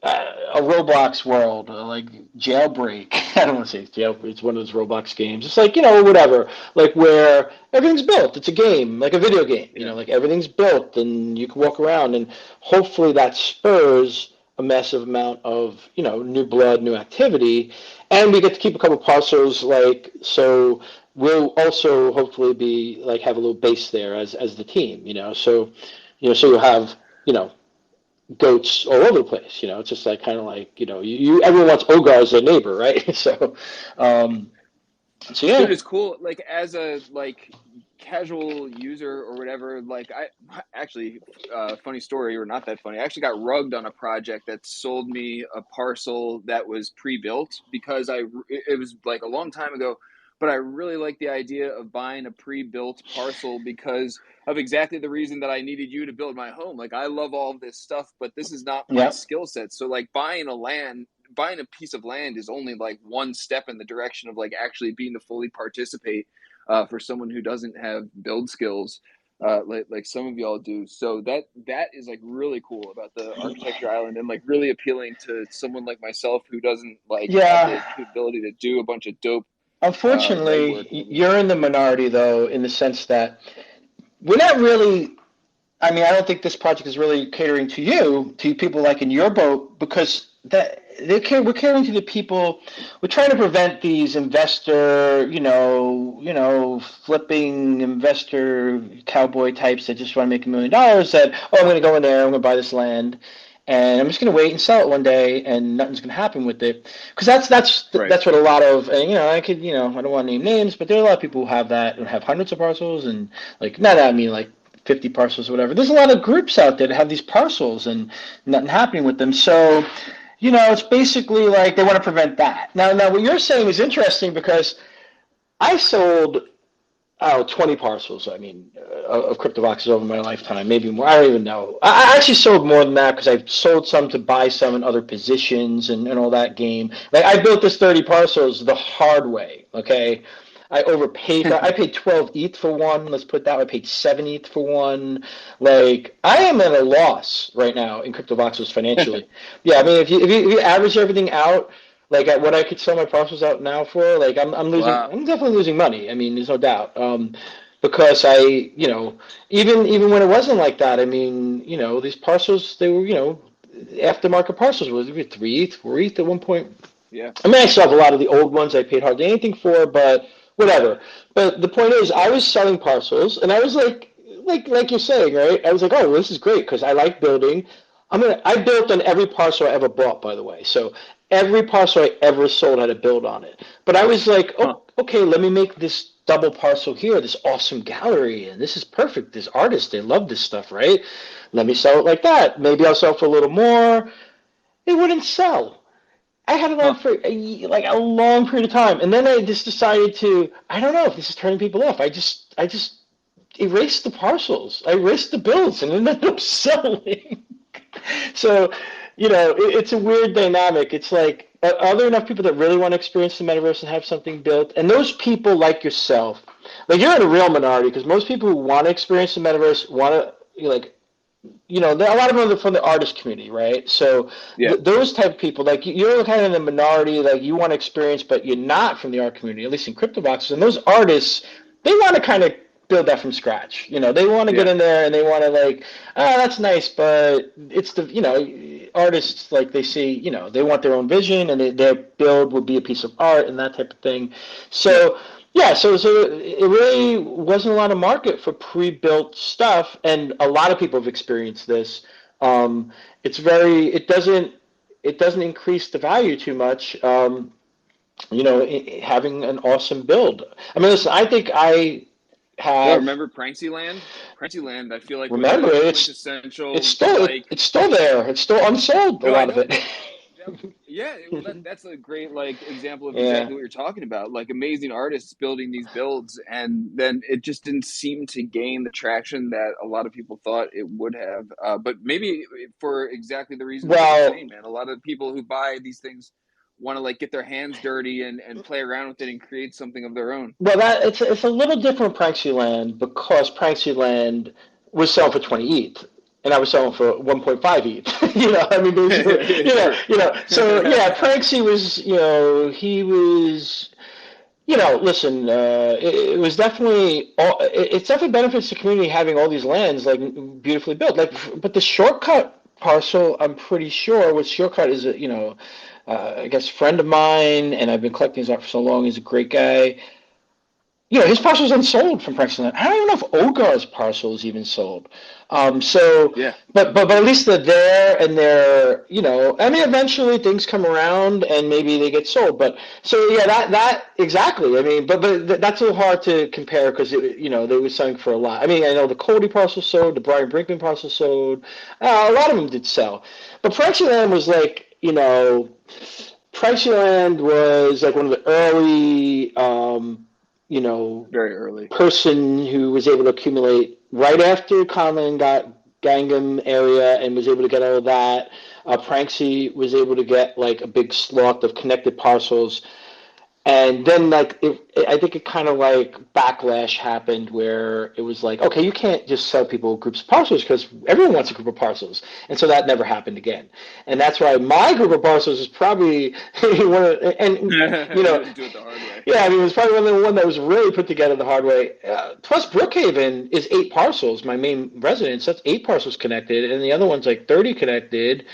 a Roblox world, like Jailbreak. I don't want to say it's Jailbreak. It's one of those Roblox games. It's like whatever, like where everything's built. It's a game, like a video game. Yeah. Like everything's built, and you can walk around, and hopefully that spurs a massive amount of new blood, new activity, and we get to keep a couple parcels, like so. We'll also hopefully be like have a little base there as the team. So so you'll have you know goats all over the place. It's just like kind of like everyone wants Ogar as their neighbor, right? Um, so Dude, yeah, it's cool. Like as a like casual user or whatever, like I actually funny story or not that funny. I actually got rugged on a project that sold me a parcel that was pre-built because it was like a long time ago, but I really like the idea of buying a pre-built parcel because of exactly the reason that I needed you to build my home. Like I love all of this stuff, but this is not my yeah, skill set. So like buying a piece of land is only like one step in the direction of like actually being to fully participate for someone who doesn't have build skills like some of y'all do. So that is like really cool about the architecture island and like really appealing to someone like myself who doesn't like have yeah. the capability to do a bunch of dope legwork Unfortunately, and you're in the minority though, in the sense that we're not really. I mean, I don't think this project is really catering to you, to people like in your boat, because we're catering to the people. We're trying to prevent these investor, flipping investor cowboy types that just want to make $1 million. That I'm going to go in there, I'm going to buy this land, and I'm just going to wait and sell it one day, and nothing's going to happen with it. Because right. that's what a lot of, and I could, I don't want to name names, but there are a lot of people who have that and have hundreds of parcels, and like not I mean like 50 parcels or whatever. There's a lot of groups out there that have these parcels and nothing happening with them. So, it's basically like they want to prevent that. Now what you're saying is interesting because I sold, 20 parcels. I mean, of CryptoVoxes over my lifetime, maybe more. I don't even know. I actually sold more than that because I sold some to buy some in other positions and all that game. Like I built this 30 parcels the hard way. Okay. I overpaid for. I paid 12 ETH for one. Let's put that. I paid 7 ETH for one. Like I am at a loss right now in CryptoVoxels financially. Yeah, I mean, if you average everything out, like at what I could sell my parcels out now for, like I'm losing. Wow. I'm definitely losing money. I mean, there's no doubt. Because even when it wasn't like that, I mean, these parcels they were, aftermarket parcels was 3 ETH, 4 ETH at one point. Yeah. I mean, I still have a lot of the old ones I paid hardly anything for, but whatever. But the point is, I was selling parcels, and I was like you're saying, right? I was like, oh, well, this is great because I like building. I built on every parcel I ever bought, by the way. So every parcel I ever sold had a build on it. But I was like, Huh. oh, okay, let me make this double parcel here, this awesome gallery, and this is perfect. This artist, they love this stuff, right? Let me sell it like that. Maybe I'll sell for a little more. It wouldn't sell. I had it on Huh. for like a long period of time, and then I just decided to. I don't know if this is turning people off. I just erased the parcels. I erased the bills, and ended up selling. So, it's a weird dynamic. It's like, are there enough people that really want to experience the metaverse and have something built? And those people like yourself, like you're in a real minority because most people who want to experience the metaverse want to like a lot of them are from the artist community, right? So Yeah. those type of people, like you're kind of in the minority, like you want to experience, but you're not from the art community, at least in CryptoVoxes. And those artists, they want to kind of build that from scratch. They want to get Yeah. in there and they want to like, that's nice, but it's artists like they see, they want their own vision and their build would be a piece of art and that type of thing. Yeah. So yeah, so it really wasn't a lot of market for pre-built stuff, and a lot of people have experienced this. It doesn't increase the value too much. Having an awesome build. I mean, listen, I think I Yo, have. remember Pranksy Land? Pranksy Land, I feel like was Remember, a it's quintessential still like it's still there. It's still unsold. A no, I lot of know. it. Yeah, well, that's a great like example of Yeah. exactly what you're talking about. Like amazing artists building these builds, and then it just didn't seem to gain the traction that a lot of people thought it would have. But maybe for exactly the reasons that you're Well, saying, man. A lot of people who buy these things want to like get their hands dirty and play around with it and create something of their own. Well, it's a little different Pranksyland because Pranksyland was selling for 20 ETH. And I was selling for 1.5 ETH. I mean, basically, True. So yeah, Pranksy was, he was, listen, it was definitely, it's definitely benefits the community having all these lands like beautifully built. Like, but the shortcut parcel, I'm pretty sure, what shortcut is, I guess, friend of mine, and I've been collecting his art for so long. He's a great guy. His parcel is unsold from Pranksyland. I don't even know if Ogar's parcel is even sold. So, Yeah. but at least they're there and they're, I mean, eventually things come around and maybe they get sold. But so yeah, that exactly. I mean, but that's a little hard to compare because they were selling for a lot. I mean, I know the Cody parcel sold, the Brian Brinkman parcel sold. A lot of them did sell, but Pranksyland was like, Pranksyland was like one of the early. Very early. Person who was able to accumulate right after Conlon got Gangnam area and was able to get all of that. Pranksy was able to get like a big slot of connected parcels. And then, like, I think it kind of like backlash happened where it was like, okay, you can't just sell people groups of parcels because everyone wants a group of parcels, and so that never happened again. And that's why my group of parcels is probably one of, and Do it the hard way. yeah, I mean, it was probably the one that was really put together the hard way. Plus, Brookhaven is 8 parcels. My main residence, that's 8 parcels connected, and the other one's like 30 connected.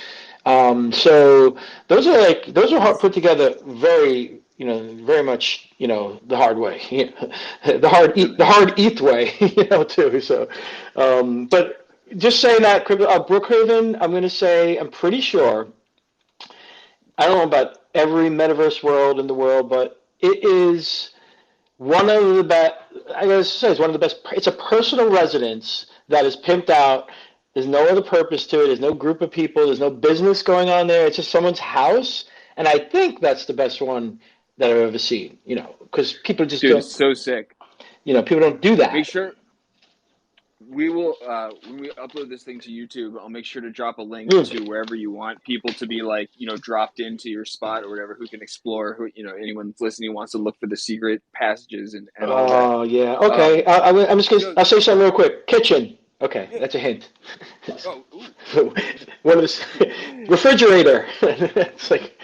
So those are hard put together very very much, the hard way, the hard ETH way, too. So, but just saying that, Brookhaven, I'm going to say, I'm pretty sure, I don't know about every metaverse world in the world, but it is one of the best, I gotta say, it's one of the best, it's a personal residence that is pimped out. There's no other purpose to it. There's no group of people. There's no business going on there. It's just someone's house. And I think that's the best one that I've ever seen, because people just Dude, don't, it's so sick. people don't do Make that. sure we will when we upload this thing to YouTube, I'll make sure to drop a link Mm. to wherever you want people to be like, dropped into your spot or whatever, who can explore, who, anyone that's listening wants to look for the secret passages and all that. Oh, yeah. Okay. I'm just going to, I'll say something real quick. Kitchen. Okay. Yeah. That's a hint. Oh, ooh. One of the refrigerator. It's like,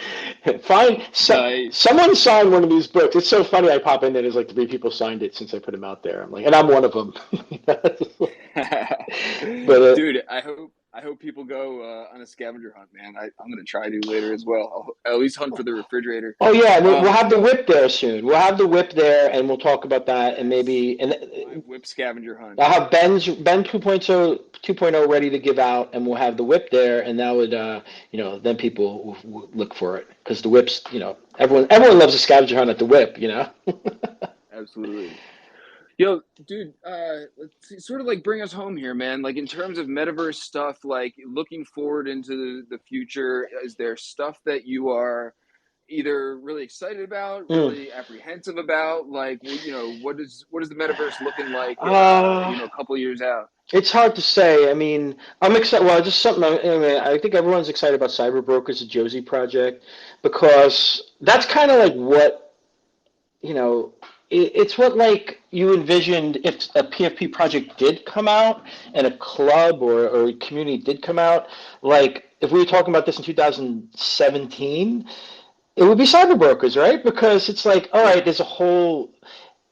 Nice. someone signed one of these books. It's so funny. I pop in there. There's like 3 people signed it since I put them out there. I'm like, and I'm one of them. But Dude, I hope people go on a scavenger hunt, man. I'm gonna try to later as well. I'll at least hunt for the refrigerator. oh yeah, we'll have the whip there soon. We'll have the whip there, and we'll talk about that, and maybe Whip scavenger hunt. I'll have Ben 2.0 ready to give out, and we'll have the whip there, and that would then people will look for it because the whips, everyone loves a scavenger hunt at the whip, Absolutely. Yo, dude, let's see, sort of like bring us home here, man. Like in terms of metaverse stuff, like looking forward into the future, is there stuff that you are either really excited about, Mm. really apprehensive about? Like, what is the metaverse looking like, a couple years out? It's hard to say. I mean, I'm excited. Well, just something. I mean, I think everyone's excited about Cyber Brokers, the Josie project, because that's kind of like what it's what like you envisioned if a PFP project did come out and a club or a community did come out. Like if we were talking about this in 2017, it would be Cyber Brokers, right? Because it's like, all right, there's a whole.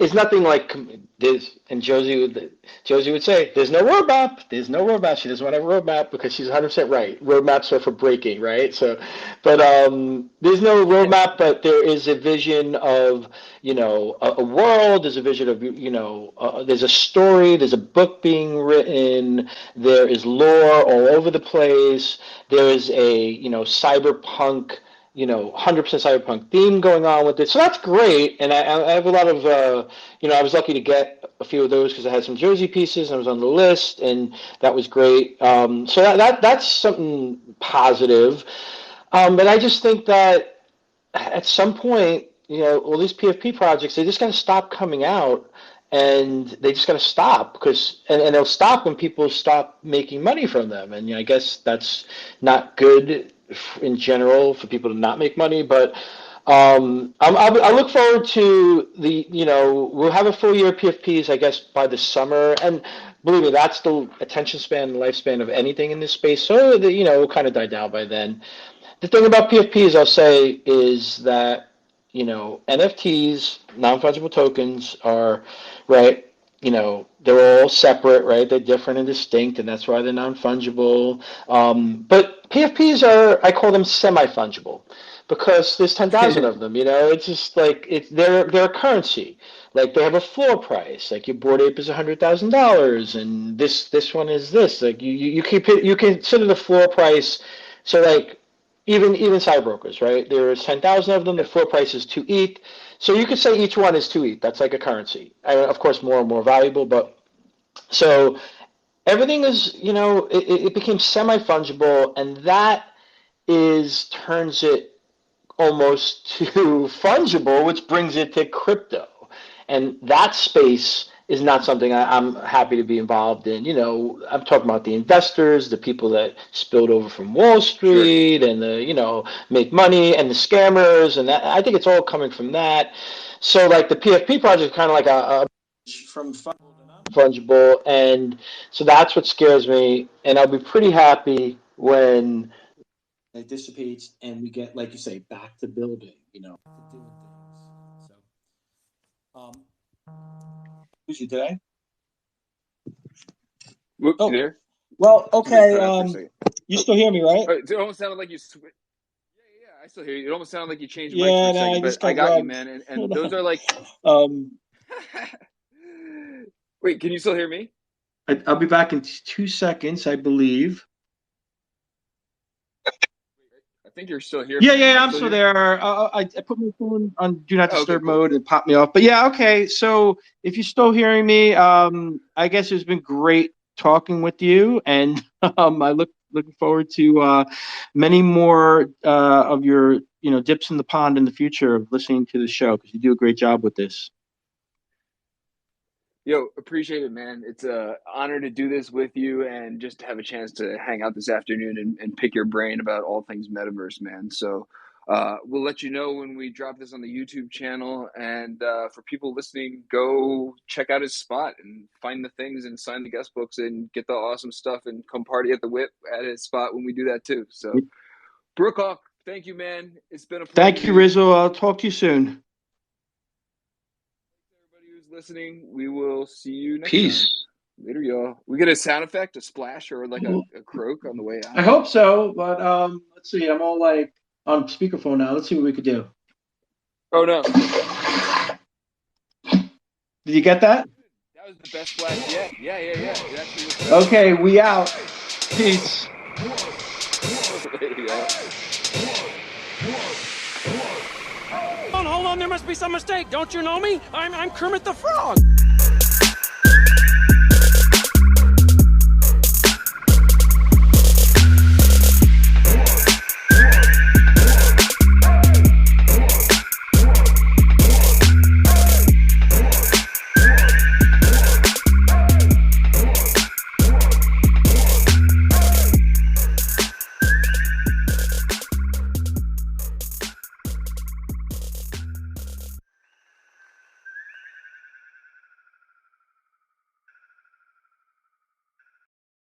It's nothing like this. And Josie would say, "There's no roadmap. There's no roadmap." She doesn't want a roadmap because she's 100% right. Roadmaps are for breaking, right? So, but there's no roadmap, but there is a vision of a world. There's a vision of there's a story. There's a book being written. There is lore all over the place. There is a cyberpunk 100% cyberpunk theme going on with it. So that's great. And I have a lot of, I was lucky to get a few of those because I had some Josie pieces and I was on the list and that was great. So that's something positive. But I just think that at some point, all these PFP projects, they just got to stop coming out and they just got to stop because, and they'll stop when people stop making money from them. And I guess that's not good in general for people to not make money. But I look forward to we'll have a full year of PFPs, I guess, by the summer. And believe me, that's the attention span and lifespan of anything in this space. So, it'll kind of die down by then. The thing about PFPs, I'll say, is that, NFTs, non-fungible tokens, are, right, they're all separate, right? They're different and distinct, and that's why they're non-fungible. But PFPs I call them semi-fungible because there's 10,000 of them, It's just like, they're a currency. Like, they have a floor price. Like, your Bored Ape is $100,000, and this one is this. Like, you consider the floor price. So, like, even side brokers, right? There's 10,000 of them. The floor price is 2 ETH. So you could say each one is 2 ETH. That's like a currency. Of course, more and more valuable. But so everything is, it became semi-fungible, and that turns it almost to fungible, which brings it to crypto. And that space is not something I'm happy to be involved in. I'm talking about the investors, the people that spilled over from Wall Street, and make money, and the scammers, and that. I think it's all coming from that. So, like, the PFP project is kind of like a from fungible, and so that's what scares me. And I'll be pretty happy when it dissipates and we get, like you say, back to building. To doing things. So. Lose you today? Whoop, you there? Well, okay. You still hear me, right? It almost sounded like you. Yeah, I still hear you. It almost sounded like you changed mics for a second, but I got you, man. And those are like. Wait, can you still hear me? I'll be back in 2 seconds, I believe. I think you're still here. Yeah, I'm still there. I put my phone on Do Not Disturb mode and pop me off. But yeah, okay. So if you're still hearing me, I guess it's been great talking with you, and I looking forward to many more of your dips in the pond in the future of listening to the show, because you do a great job with this. Yo, appreciate it, man. It's an honor to do this with you and just to have a chance to hang out this afternoon and pick your brain about all things metaverse, man. So we'll let you know when we drop this on the YouTube channel. And for people listening, go check out his spot and find the things and sign the guest books and get the awesome stuff and come party at the whip at his spot when we do that too. So Brookhawk, thank you, man. It's been a pleasure. Thank you, Rizzle. I'll talk to you soon. Listening, we will see you next time. Later, y'all. We get a sound effect, a splash, or like a croak on the way out. I hope so, but let's see. I'm all like on speakerphone now. Let's see what we could do. Oh no! Did you get that? That was the best splash yet. Yeah. Okay, we out. Peace. Later, y'all. Hold on, there must be some mistake. Don't you know me? I'm Kermit the Frog.